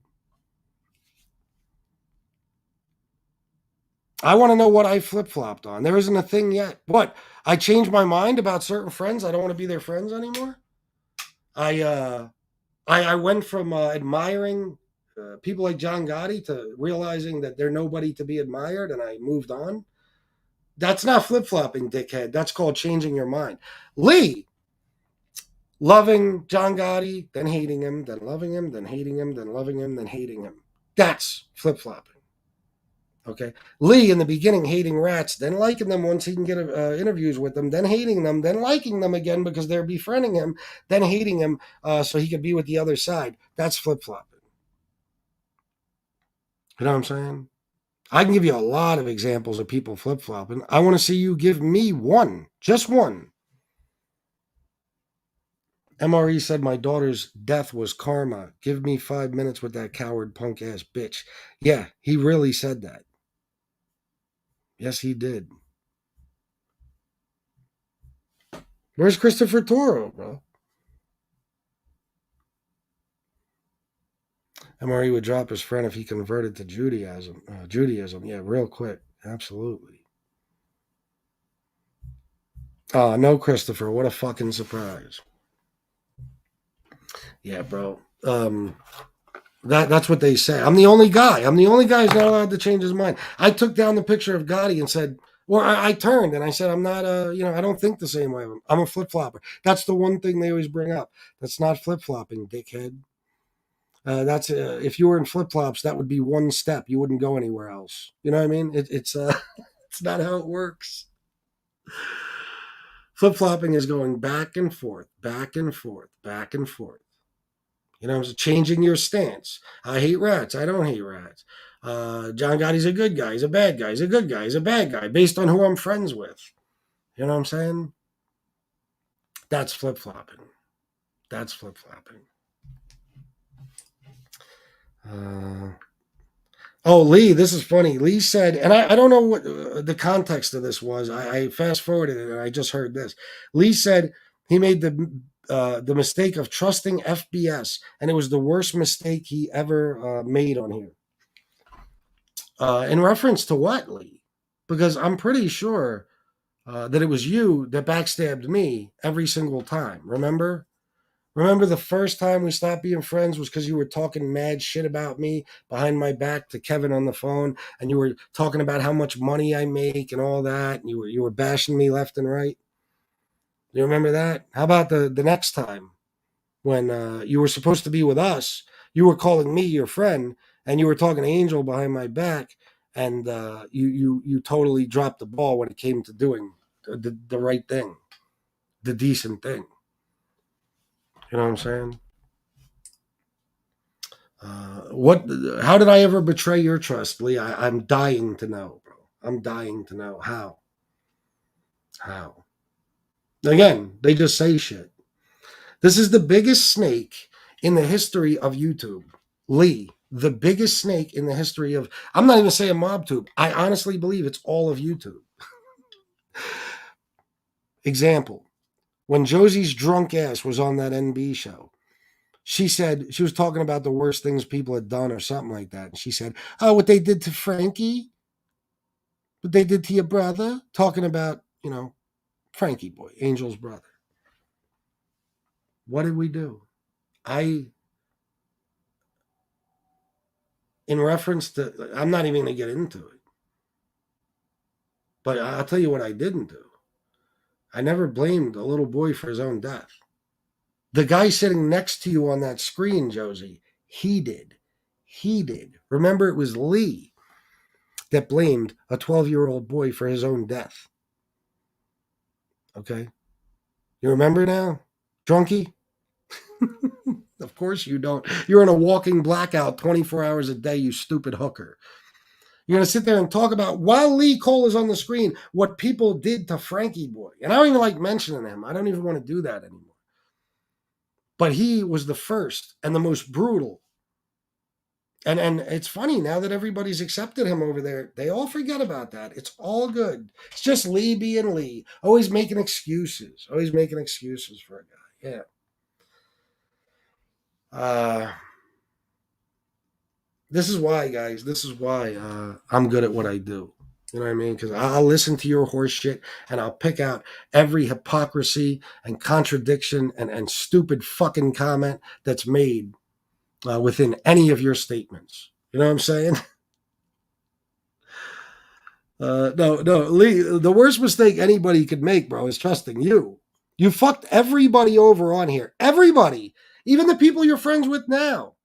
I want to know what I flip flopped on. There isn't a thing yet. What? I changed my mind about certain friends. I don't want to be their friends anymore. I I went from admiring people like John Gotti to realizing that they're nobody to be admired, and I moved on. That's not flip flopping, dickhead. That's called changing your mind. Lee, loving John Gotti, then hating him, then loving him, then hating him, then loving him, then hating him. That's flip flopping. Okay. Lee in the beginning hating rats, then liking them once he can get interviews with them, then hating them, then liking them again because they're befriending him, then hating him so he could be with the other side. That's flip flopping. You know what I'm saying? I can give you a lot of examples of people flip flopping. I want to see you give me one, just one. MRE said my daughter's death was karma. Give me 5 minutes with that coward punk ass bitch. Yeah, he really said that. Yes, he did. Where's Christopher Toro, bro? MRE would drop his friend if he converted to Judaism. Judaism, yeah, real quick. Absolutely. Oh, no, Christopher. What a fucking surprise. Yeah, bro. That's what they say. I'm the only guy. I'm the only guy who's not allowed to change his mind. I took down the picture of Gotti and said, well, I turned and I said, I'm not I don't think the same way. I'm a flip flopper. That's the one thing they always bring up. That's not flip flopping, dickhead. That's if you were in flip flops, that would be one step. You wouldn't go anywhere else. You know what I mean? It's it's not how it works. Flip flopping is going back and forth, back and forth, back and forth. You know, changing your stance. I hate rats. I don't hate rats. John Gotti's a good guy. He's a bad guy. He's a good guy. He's a bad guy based on who I'm friends with. You know what I'm saying? That's flip flopping. That's flip flopping. Oh, Lee, this is funny. Lee said, and I don't know what the context of this was. I fast forwarded it and I just heard this. Lee said he made the mistake of trusting FBS, and it was the worst mistake he ever made on here. In reference to what, Lee? Because I'm pretty sure that it was you that backstabbed me every single time. Remember? Remember the first time we stopped being friends was because you were talking mad shit about me behind my back to Kevin on the phone, and you were talking about how much money I make and all that, and you were bashing me left and right. You remember that? How about the next time when you were supposed to be with us? You were calling me your friend, and you were talking to Angel behind my back, and you totally dropped the ball when it came to doing the right thing, the decent thing. You know what I'm saying? What? How did I ever betray your trust, Lee? I'm dying to know, bro. I'm dying to know how. How? Again, they just say shit. This is the biggest snake in the history of YouTube, Lee. The biggest snake in the history of. I'm not even saying MobTube. I honestly believe it's all of YouTube. Example: when Josie's drunk ass was on that NB show, she said she was talking about the worst things people had done or something like that. And she said, "Oh, what they did to Frankie, what they did to your brother," talking about, Frankie boy, Angel's brother. What did we do? I, in reference to, I'm not even going to get into it, but I'll tell you what I didn't do. I never blamed a little boy for his own death. The guy sitting next to you on that screen, Josie, he did. He did. Remember, it was Lee that blamed a 12-year-old boy for his own death. Okay? You remember now? Drunkie? Of course you don't. You're in a walking blackout 24 hours a day, you stupid hooker. You're going to sit there and talk about, while Lee Cole is on the screen, what people did to Frankie boy. And I don't even like mentioning him. I don't even want to do that anymore. But he was the first and the most brutal. And it's funny now that everybody's accepted him over there. They all forget about that. It's all good. It's just Lee being Lee. Always making excuses. Always making excuses for a guy. Yeah. This is why, guys. This is why I'm good at what I do. You know what I mean? Because I'll listen to your horse shit and I'll pick out every hypocrisy and contradiction and stupid fucking comment that's made within any of your statements. You know what I'm saying? No, Lee, the worst mistake anybody could make, bro, is trusting you. You fucked everybody over on here. Everybody. Even the people you're friends with now.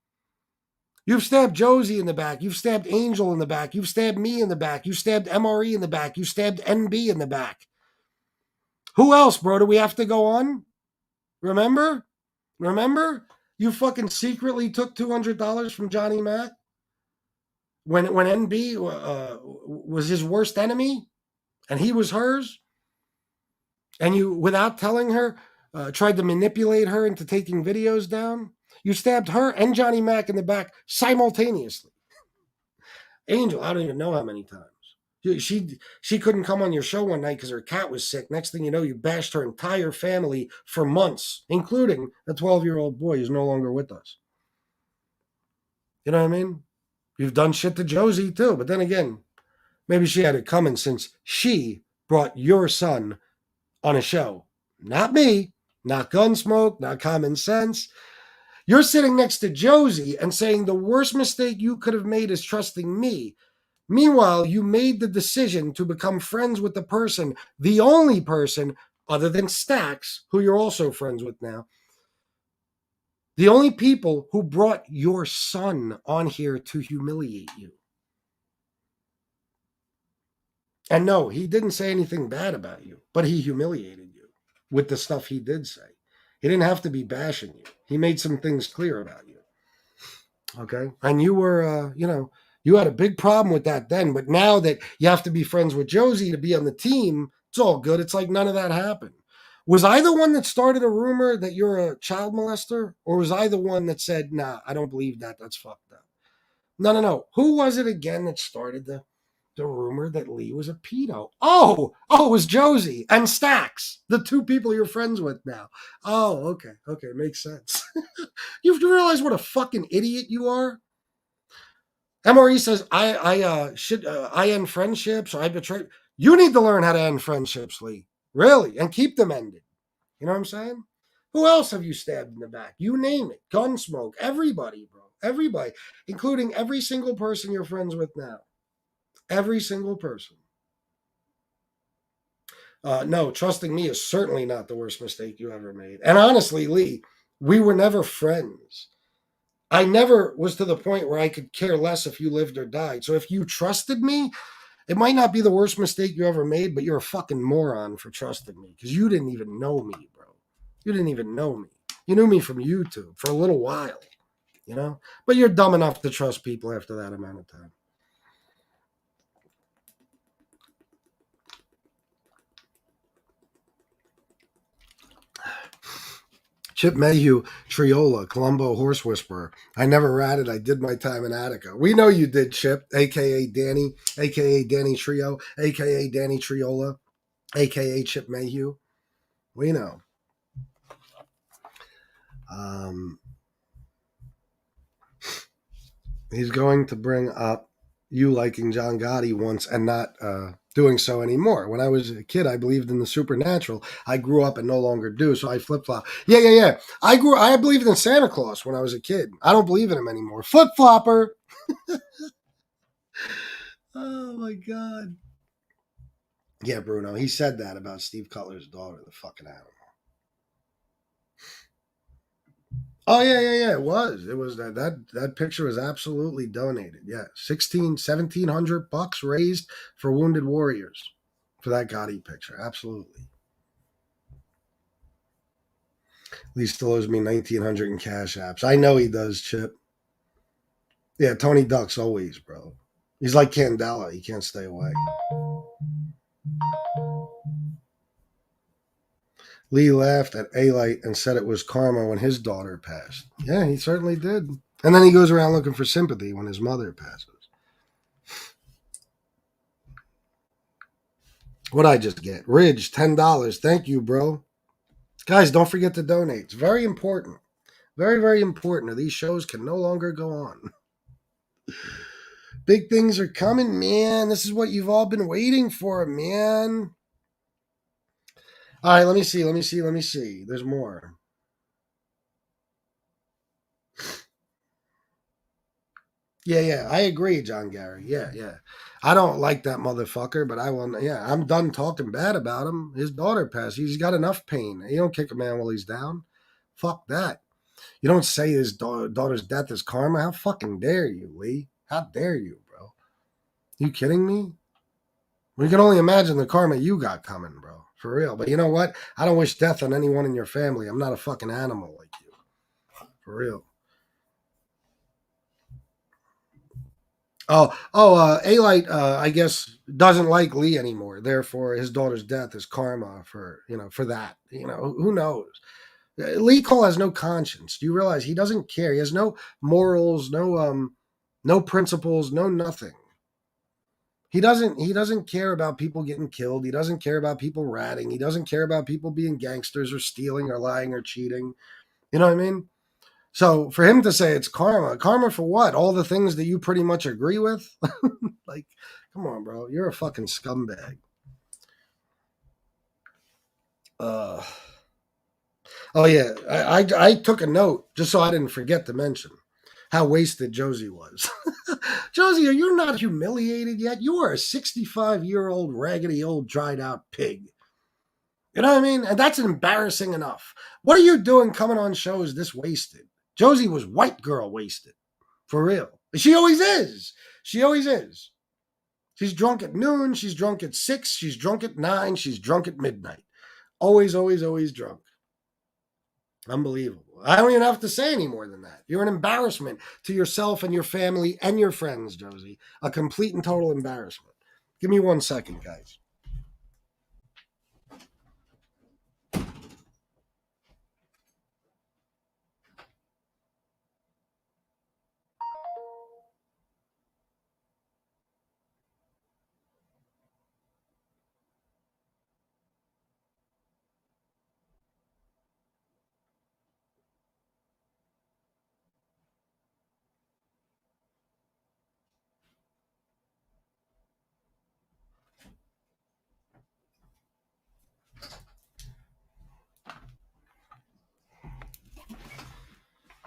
You've stabbed Josie in the back. You've stabbed Angel in the back. You've stabbed me in the back. You stabbed MRE in the back. You stabbed NB in the back. Who else, bro? Do we have to go on? Remember? Remember? You fucking secretly took $200 from Johnny Mac when NB was his worst enemy and he was hers? And you, without telling her, tried to manipulate her into taking videos down? You stabbed her and Johnny Mac in the back simultaneously. Angel, I don't even know how many times. She couldn't come on your show one night because her cat was sick. Next thing you know, you bashed her entire family for months, including a 12-year-old boy who's no longer with us. You know what I mean? You've done shit to Josie too, but then again, maybe she had it coming since she brought your son on a show. Not me, not Gunsmoke, not Common Sense. You're sitting next to Josie and saying the worst mistake you could have made is trusting me. Meanwhile, you made the decision to become friends with the person, the only person other than Stacks, who you're also friends with now, the only people who brought your son on here to humiliate you. And no, he didn't say anything bad about you, but he humiliated you with the stuff he did say. He didn't have to be bashing you. He made some things clear about you. Okay. And you were, you had a big problem with that then, but now that you have to be friends with Josie to be on the team, it's all good. It's like none of that happened. Was I the one that started a rumor that you're a child molester? Or was I the one that said, nah, I don't believe that. That's fucked up. No. Who was it again that started the rumor that Lee was a pedo? Oh, it was Josie and Stacks, the two people you're friends with now. Oh, okay. Makes sense. You have to realize what a fucking idiot you are. MRE says I end friendships or I betray. You need to learn how to end friendships, Lee. Really, and keep them ended. You know what I'm saying? Who else have you stabbed in the back? You name it. Gunsmoke. Everybody, bro. Everybody, including every single person you're friends with now. Every single person. No, trusting me is certainly not the worst mistake you ever made. And honestly, Lee, we were never friends. I never was to the point where I could care less if you lived or died. So if you trusted me, it might not be the worst mistake you ever made, but you're a fucking moron for trusting me because you didn't even know me, bro. You didn't even know me. You knew me from YouTube for a little while, you know? But you're dumb enough to trust people after that amount of time. Chip Mayhew, Triola, Columbo Horse Whisperer. I never ratted. I did my time in Attica. We know you did, Chip, aka Danny, aka Danny Trio, aka Danny Triola, aka Chip Mayhew. We know. Um, he's going to bring up you liking John Gotti once and not doing so anymore. When I was a kid, I believed in the supernatural. I grew up and no longer do, so I flip flop. Yeah. I believed in Santa Claus when I was a kid. I don't believe in him anymore. Flip flopper. Oh my god. Yeah, Bruno. He said that about Steve Cutler's daughter, the fucking animal. Oh yeah. It was. It was that picture was absolutely donated. Yeah. 1,700 bucks raised for wounded warriors for that Gotti picture. Absolutely. He still owes me 1,900 in cash apps. I know he does, Chip. Yeah, Tony Duck's always, bro. He's like Candela. He can't stay away. Lee laughed at A-Light and said it was karma when his daughter passed. Yeah, he certainly did. And then he goes around looking for sympathy when his mother passes. What'd I just get? Ridge, $10. Thank you, bro. Guys, don't forget to donate. It's very important. Very, very important, or these shows can no longer go on. Big things are coming, man. This is what you've all been waiting for, man. All right, let me see. There's more. Yeah. I agree, John Gary. Yeah. I don't like that motherfucker, but I will. Yeah, I'm done talking bad about him. His daughter passed. He's got enough pain. You don't kick a man while he's down. Fuck that. You don't say his daughter's death is karma. How fucking dare you, Lee? How dare you, bro? You kidding me? We can only imagine the karma you got coming, bro. For real. But you know what? I don't wish death on anyone in your family. I'm not a fucking animal like you. For real. A-Light, I guess, doesn't like Lee anymore. Therefore, his daughter's death is karma for, for that. Who knows? Lee Cole has no conscience. Do you realize he doesn't care? He has no morals, no principles, no nothing. He doesn't care about people getting killed. He doesn't care about people ratting. He doesn't care about people being gangsters or stealing or lying or cheating. You know what I mean? So for him to say it's karma for what? All the things that you pretty much agree with? Like, come on, bro. You're a fucking scumbag. Uh oh yeah. I took a note just so I didn't forget to mention how wasted Josie was. Josie, are you not humiliated yet? You are a 65-year-old raggedy old dried out pig. You know what I mean? And that's embarrassing enough. What are you doing coming on shows this wasted? Josie was white girl wasted. For real. She always is. She always is. She's drunk at noon. She's drunk at 6. She's drunk at 9. She's drunk at midnight. Always drunk. Unbelievable. I don't even have to say any more than that. You're an embarrassment to yourself and your family and your friends, Josie. A complete and total embarrassment. Give me 1 second, guys.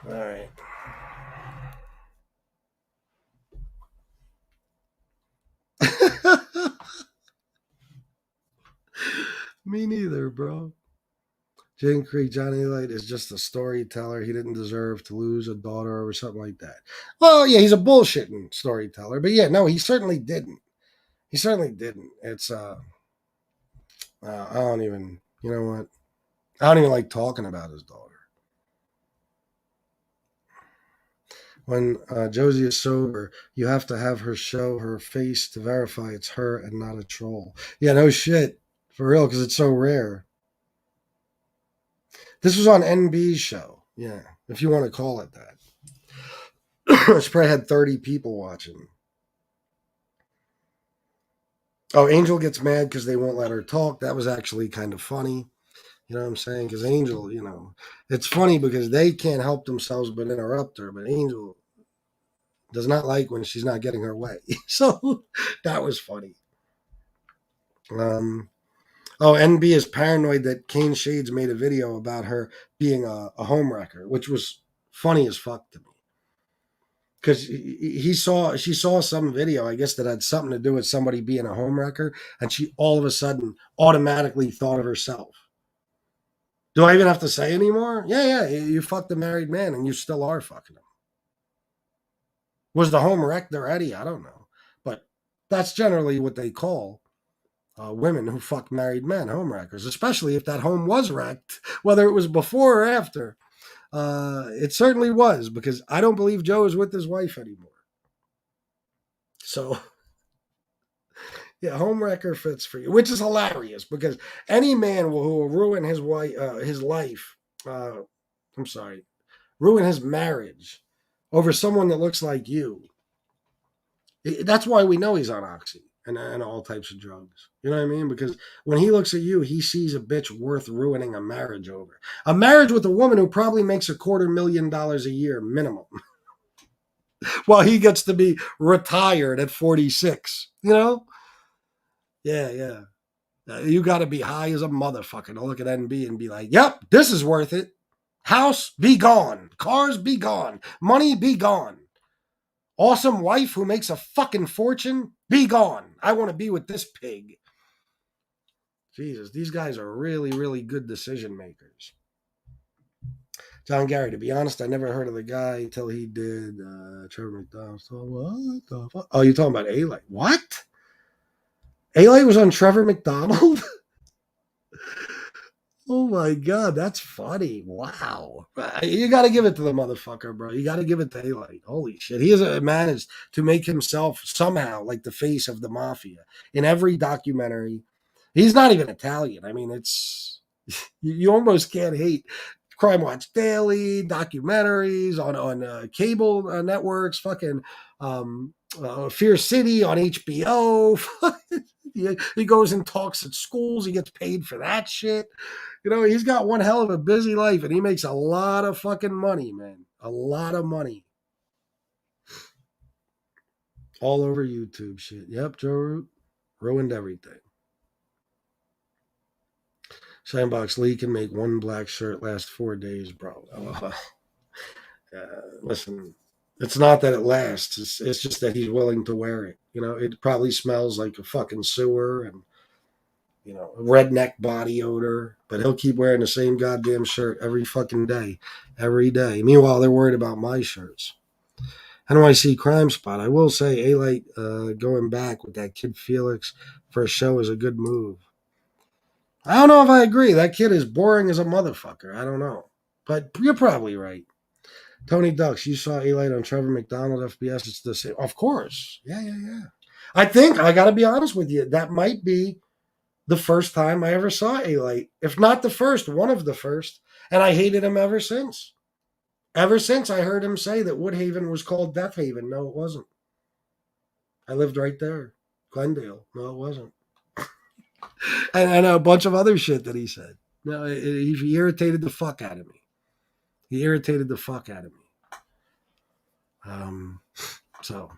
All right. Me neither, bro. Jane Creek, Johnny Light is just a storyteller. He didn't deserve to lose a daughter or something like that. Well, yeah, he's a bullshitting storyteller, but yeah, no, he certainly didn't. He certainly didn't. It's I don't even. You know what? I don't even like talking about his daughter. When Josie is sober, you have to have her show her face to verify it's her and not a troll. Yeah, no shit. For real, because it's so rare. This was on NB's show. Yeah, if you want to call it that. It's probably had 30 people watching. Oh, Angel gets mad because they won't let her talk. That was actually kind of funny. You know what I'm saying? Because Angel, it's funny because they can't help themselves but interrupt her. But Angel does not like when she's not getting her way. So that was funny. Um, oh, NB is paranoid that Kane Shades made a video about her being a homewrecker, which was funny as fuck to me. Because she saw some video, I guess, that had something to do with somebody being a homewrecker, and she all of a sudden automatically thought of herself. Do I even have to say anymore? Yeah, yeah. You fucked a married man, and you still are fucking him. Was the home wrecked already? I don't know, but that's generally what they call women who fuck married men, home wreckers, especially if that home was wrecked, whether it was before or after. It certainly was, because I don't believe Joe is with his wife anymore. So, yeah, home wrecker fits for you, which is hilarious because any man who will ruin his wife, his life, uh, I'm sorry, ruin his marriage over someone that looks like you. That's why we know he's on oxy and all types of drugs. You know what I mean? Because when he looks at you, he sees a bitch worth ruining a marriage over. A marriage with a woman who probably makes $250,000 a year minimum, while he gets to be retired at 46. You know? Yeah, yeah. You got to be high as a motherfucker to look at NB and be like, "Yep, this is worth it. House be gone, cars be gone, money be gone." Awesome wife who makes a fucking fortune, be gone. I want to be with this pig. Jesus, these guys are really, really good decision makers. John Gary, to be honest, I never heard of the guy until he did Trevor McDonald. So what the fuck? Oh, you're talking about A-Light. What? A-Light was on Trevor McDonald? Oh my god, that's funny. Wow. You got to give it to the motherfucker, bro. You got to give it to A-Light. Holy shit. He has managed to make himself somehow like the face of the mafia in every documentary. He's not even Italian. I mean, it's you almost can't hate Crime Watch Daily, documentaries on cable networks, fucking Fear City on HBO. He goes and talks at schools. He gets paid for that shit. He's got one hell of a busy life, and he makes a lot of fucking money, man. A lot of money. All over YouTube shit. Yep, Joe Root ruined everything. Shinebox Lee can make one black shirt last 4 days, bro. Listen, it's not that it lasts. It's just that he's willing to wear it. It probably smells like a fucking sewer and a redneck body odor, but he'll keep wearing the same goddamn shirt every fucking day, every day. Meanwhile, they're worried about my shirts. NYC Crime Spot. I will say, A-Light going back with that kid Felix for a show is a good move. I don't know if I agree. That kid is boring as a motherfucker. I don't know. But you're probably right. Tony Ducks, you saw A-Light on Trevor McDonald FBS. It's the same. Of course. Yeah, yeah, yeah. I think, I got to be honest with you, that might be the first time I ever saw A-Light. If not the first, one of the first. And I hated him ever since. Ever since I heard him say that Woodhaven was called Death Haven. No, it wasn't. I lived right there. Glendale. No, it wasn't. And a bunch of other shit that he said. No, he irritated the fuck out of me. He irritated the fuck out of me. So,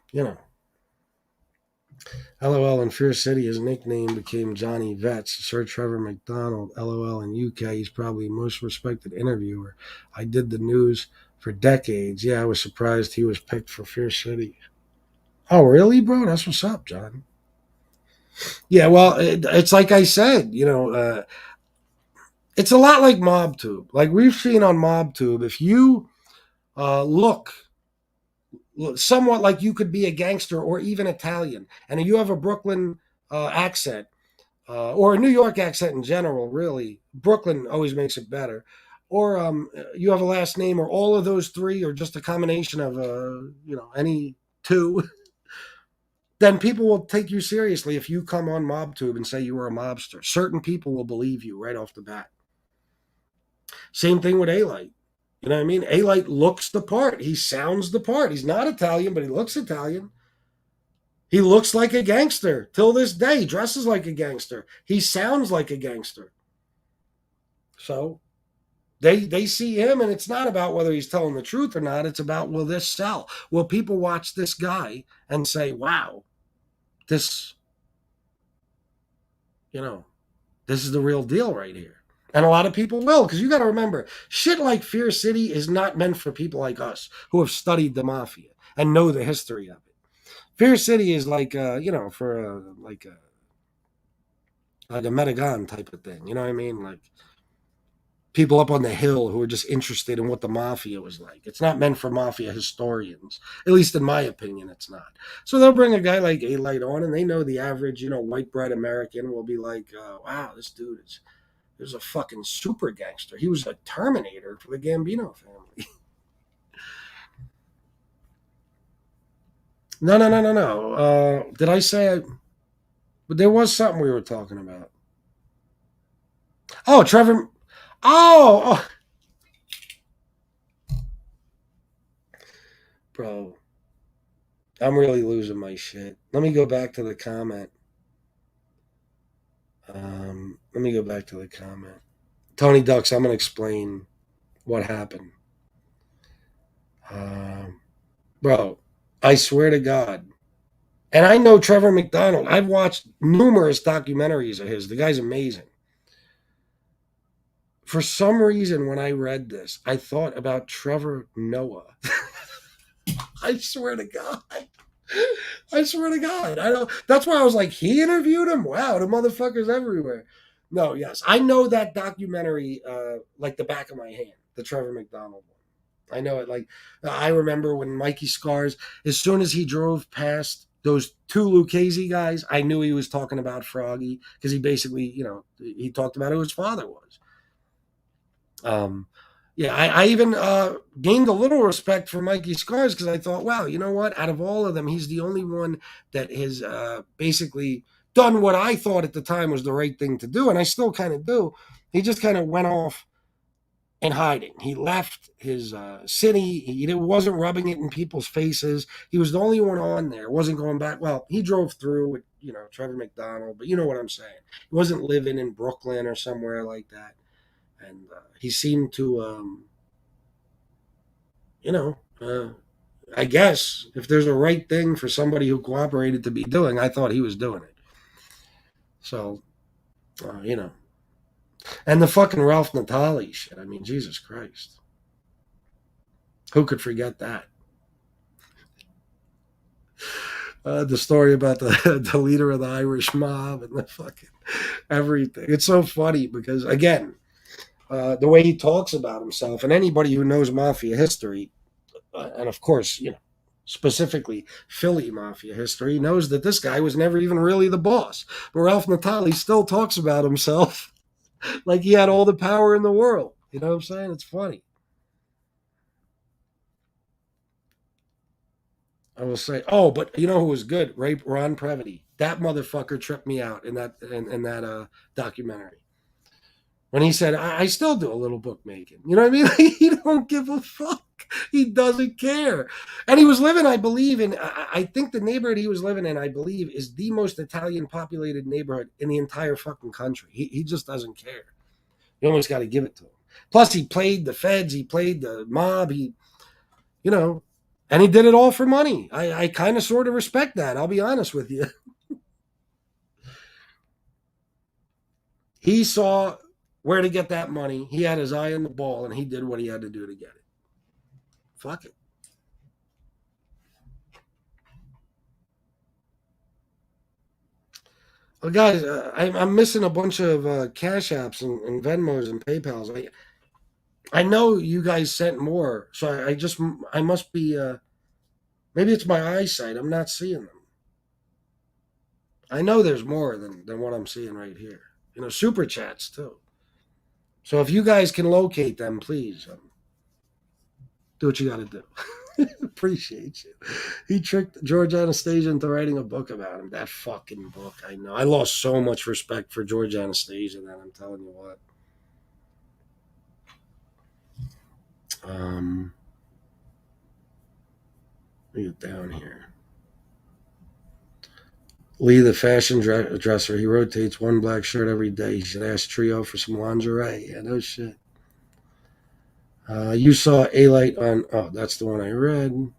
LOL in Fear City, his nickname became Johnny Vets. Sir Trevor McDonald, LOL in UK, he's probably the most respected interviewer. I did the news for decades. Yeah, I was surprised he was picked for Fear City. Oh, really, bro? That's what's up, John. Yeah, well, it's like I said, It's a lot like MobTube. Like we've seen on MobTube, if you look somewhat like you could be a gangster or even Italian, and you have a Brooklyn accent or a New York accent in general, really, Brooklyn always makes it better. Or you have a last name, or all of those three, or just a combination of any two. Then people will take you seriously if you come on MobTube and say you were a mobster. Certain people will believe you right off the bat. Same thing with A-Light. You know what I mean? A-Light looks the part. He sounds the part. He's not Italian, but he looks Italian. He looks like a gangster till this day. He dresses like a gangster. He sounds like a gangster. So they see him, and it's not about whether he's telling the truth or not. It's about, will this sell? Will people watch this guy and say, wow, this, you know, this is the real deal right here. And a lot of people will, because you got to remember, shit like Fear City is not meant for people like us who have studied the mafia and know the history of it. Fear City is like, for like a Metagon type of thing. You know what I mean? Like people up on the hill who are just interested in what the mafia was like. It's not meant for mafia historians, at least in my opinion, it's not. So they'll bring a guy like A-Light on, and they know the average, white bread American will be like, wow, this dude is a fucking super gangster. He was a Terminator for the Gambino family. No, no, no, no, no. Did I say but there was something we were talking about. Oh, Trevor. Oh, bro. I'm really losing my shit. Let me go back to the comment. Let me go back to the comment. Tony Ducks, I'm going to explain what happened. Um, Bro, I swear to God. And I know Trevor McDonald. I've watched numerous documentaries of his. The guy's amazing. For some reason, when I read this, I thought about Trevor Noah. I swear to God. I swear to God. I don't. That's why I was like, he interviewed him. Wow, the motherfucker's everywhere. No, yes, I know that documentary like the back of my hand. The Trevor McDonald one. I know it. Like I remember when Mikey Scars, as soon as he drove past those two Lucchese guys, I knew he was talking about Froggy because he basically, he talked about who his father was. Um, yeah, I even gained a little respect for Mikey Scars because I thought, wow, you know what? Out of all of them, he's the only one that has basically done what I thought at the time was the right thing to do, and I still kind of do. He just kind of went off in hiding. He left his city. He wasn't rubbing it in people's faces. He was the only one on there. Wasn't going back. Well, he drove through with Trevor McDonald, but you know what I'm saying. He wasn't living in Brooklyn or somewhere like that, and he seemed to, you know, uh, I guess if there's a right thing for somebody who cooperated to be doing, I thought he was doing it. So, and the fucking Ralph Natali shit. I mean, Jesus Christ, who could forget that? The story about the leader of the Irish mob and the fucking everything. It's so funny because again, the way he talks about himself, and anybody who knows mafia history, and of course, specifically Philly mafia history, knows that this guy was never even really the boss. But Ralph Natali still talks about himself like he had all the power in the world. You know what I'm saying? It's funny. I will say, oh, but you know who was good? Ron Previty. That motherfucker tripped me out in that documentary. When he said, I still do a little bookmaking. You know what I mean? He don't give a fuck. He doesn't care. And he was living, I believe, I think the neighborhood he was living in, I believe, is the most Italian populated neighborhood in the entire fucking country. He just doesn't care. You almost got to give it to him. Plus, he played the feds, he played the mob, you know, and he did it all for money. I kind of sort of respect that. I'll be honest with you. He saw where to get that money. He had his eye on the ball, and he did what he had to do to get it. Fuck it. Well, guys, I'm missing a bunch of Cash Apps and Venmos and PayPal's. I know you guys sent more, so I must be. Maybe it's my eyesight. I'm not seeing them. I know there's more than what I'm seeing right here. Super chats too. So if you guys can locate them, please do what you got to do. Appreciate you. He tricked George Anastasia into writing a book about him. That fucking book, I know. I lost so much respect for George Anastasia. That I'm telling you what. Let me get down here. Lee, the fashion dresser, he rotates one black shirt every day. He should ask Trio for some lingerie. Yeah, no shit. You saw A Light on. Oh, that's the one I read.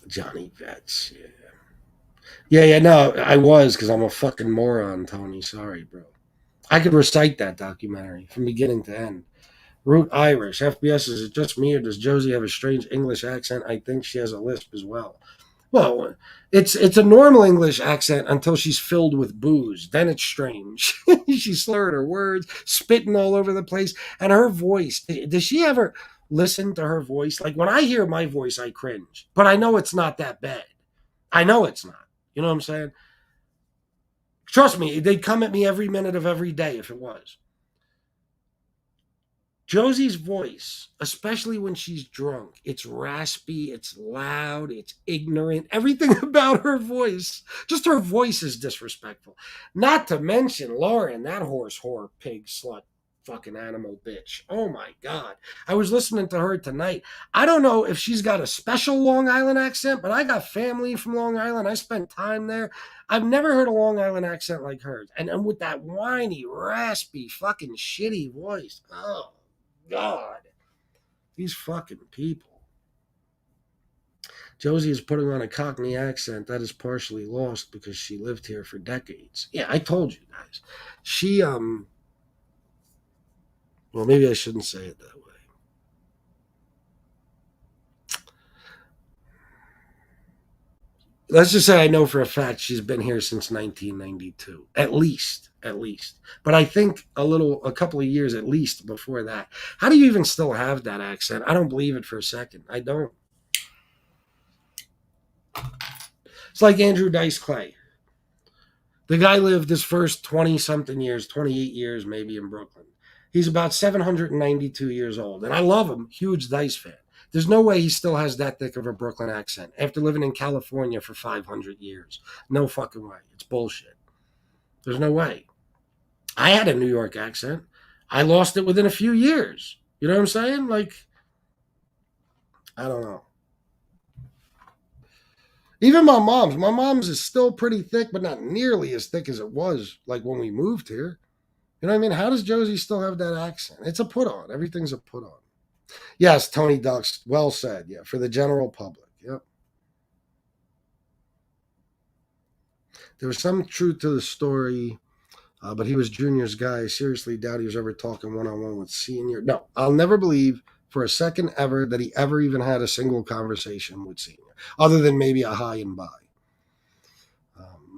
Johnny Vets. Yeah. Yeah, no, I was because I'm a fucking moron, Tony. Sorry, bro. I could recite that documentary from beginning to end. Root Irish. FBS, is it just me or does Josie have a strange English accent? I think she has a lisp as well. Well, it's a normal English accent until she's filled with booze. Then it's strange. She's slurring her words, spitting all over the place, and her voice. Does she ever listen to her voice? Like when I hear my voice, I cringe. But I know it's not that bad. I know it's not. You know what I'm saying? Trust me, they'd come at me every minute of every day if it was. Josie's voice, especially when she's drunk, it's raspy, it's loud, it's ignorant. Everything about her voice, just her voice is disrespectful. Not to mention Lauren, that horse, whore, pig, slut, fucking animal bitch. Oh my God. I was listening to her tonight. I don't know if she's got a special Long Island accent, but I got family from Long Island. I spent time there. I've never heard a Long Island accent like hers. And with that whiny, raspy, fucking shitty voice. Oh. God, these fucking people. Josie is putting on a Cockney accent that is partially lost because she lived here for decades. Yeah, I told you guys. She, well, maybe I shouldn't say it that way. Let's just say I know for a fact she's been here since 1992, at least, at least. But I think a couple of years at least before that. How do you even still have that accent? I don't believe it for a second. I don't. It's like Andrew Dice Clay. The guy lived his first 20 something years, 28 years maybe in Brooklyn. He's about 792 years old. And I love him, huge Dice fan. There's no way he still has that thick of a Brooklyn accent after living in California for 500 years. No fucking way. It's bullshit. There's no way. I had a New York accent. I lost it within a few years. You know what I'm saying? Like, I don't know. Even my mom's is still pretty thick, but not nearly as thick as it was like when we moved here. You know what I mean? How does Josie still have that accent? It's a put on. Everything's a put on. Yes, Tony Ducks. Well said. Yeah, for the general public. Yep. There was some truth to the story, but he was Junior's guy. I seriously doubt he was ever talking one on one with Senior. No, I'll never believe for a second ever that he ever even had a single conversation with Senior, other than maybe a hi and bye.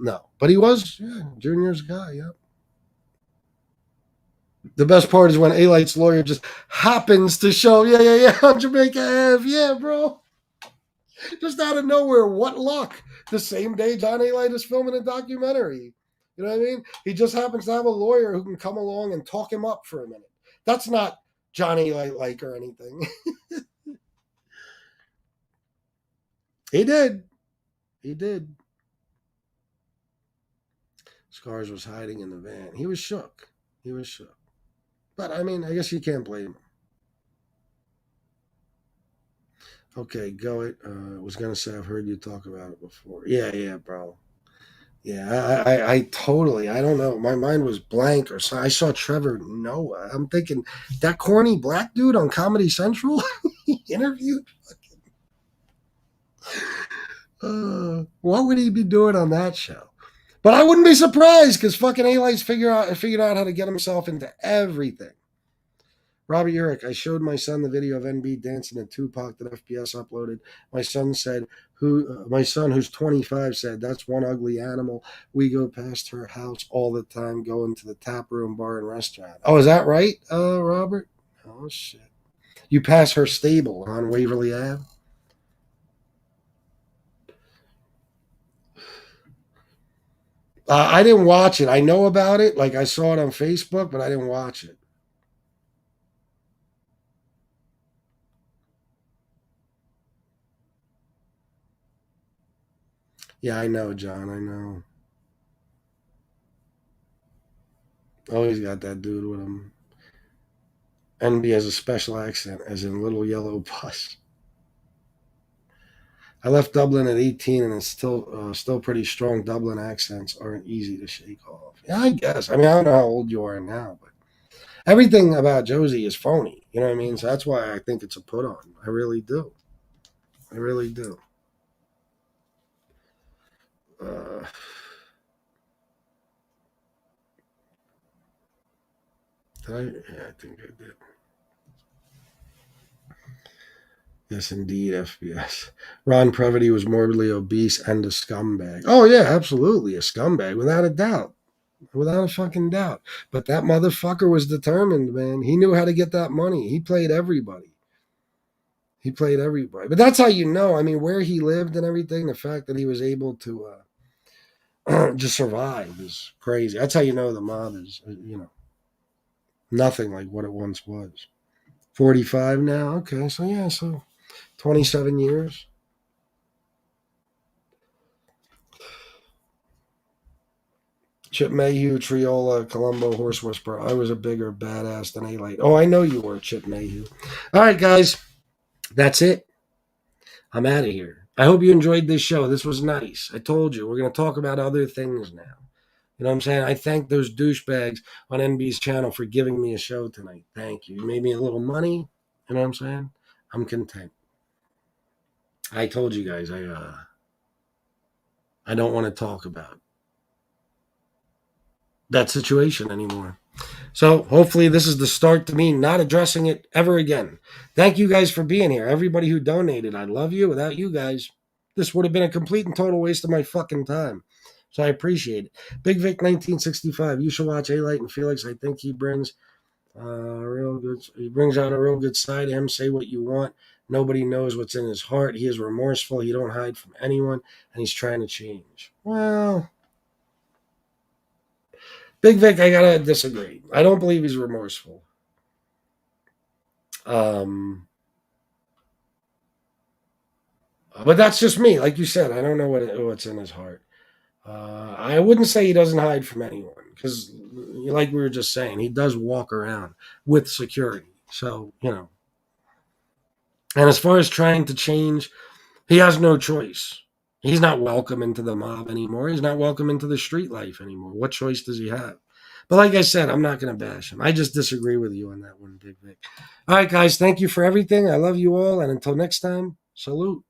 No, but he was Junior's guy. Yep. The best part is when A-Light's lawyer just happens to show, yeah, on Jamaica Ave. Yeah, bro. Just out of nowhere. What luck. The same day John A-Light is filming a documentary. You know what I mean? He just happens to have a lawyer who can come along and talk him up for a minute. That's not John A-Light like or anything. He did. He did. Scars was hiding in the van. He was shook. He was shook. But, I mean, I guess you can't blame him. Okay, go it. Was gonna say I've heard you talk about it before. Yeah, bro. Yeah, I totally. I don't know. My mind was blank, or so. I saw Trevor Noah. I'm thinking that corny black dude on Comedy Central he interviewed. What would he be doing on that show? But I wouldn't be surprised because fucking A-Light's figured out how to get himself into everything. Robert Urich, I showed my son the video of NB dancing to Tupac that FBS uploaded. My son, who's 25, said, "That's one ugly animal. We go past her house all the time, going to the tap room, bar, and restaurant." Oh, is that right, Robert? Oh, shit. You pass her stable on Waverly Ave? I didn't watch it. I know about it. Like, I saw it on Facebook, but I didn't watch it. Yeah, I know, John. I know. Always got that dude with him. NB has a special accent, as in Little Yellow Bus. I left Dublin at 18, and it's still pretty strong. Dublin accents aren't easy to shake off. Yeah, I guess. I mean, I don't know how old you are now, but everything about Josie is phony. You know what I mean? So that's why I think it's a put on. I really do. I really do. Uh, did I? Yeah, I think I did. Yes, indeed, FBS. Ron Previty was morbidly obese and a scumbag. Oh, yeah, absolutely. A scumbag, without a doubt. Without a fucking doubt. But that motherfucker was determined, man. He knew how to get that money. He played everybody. He played everybody. But that's how you know. I mean, where he lived and everything, the fact that he was able to just survive is crazy. That's how you know the mob is, nothing like what it once was. 45 now? Okay, so yeah, so 27 years. Chip Mayhew, Triola, Colombo, Horse Whisperer. I was a bigger badass than A-Light. Oh, I know you were, Chip Mayhew. All right, guys. That's it. I'm out of here. I hope you enjoyed this show. This was nice. I told you, we're going to talk about other things now. You know what I'm saying? I thank those douchebags on NB's channel for giving me a show tonight. Thank you. You made me a little money. You know what I'm saying? I'm content. I told you guys I don't want to talk about that situation anymore. So hopefully this is the start to me not addressing it ever again. Thank you guys for being here. Everybody who donated, I love you. Without you guys, this would have been a complete and total waste of my fucking time. So I appreciate it. Big Vic 1965. You should watch A Light and Felix. I think he brings real good. He brings out a real good side of him. Say what you want. Nobody knows what's in his heart. He is remorseful. He don't hide from anyone, and he's trying to change. Well, Big Vic, I gotta disagree. I don't believe he's remorseful. Um, but that's just me. Like you said, I don't know what's in his heart. I wouldn't say he doesn't hide from anyone because, like we were just saying, he does walk around with security. So, and as far as trying to change, he has no choice. He's not welcome into the mob anymore. He's not welcome into the street life anymore. What choice does he have? But like I said, I'm not going to bash him. I just disagree with you on that one, Big Vic. All right, guys. Thank you for everything. I love you all. And until next time, salute.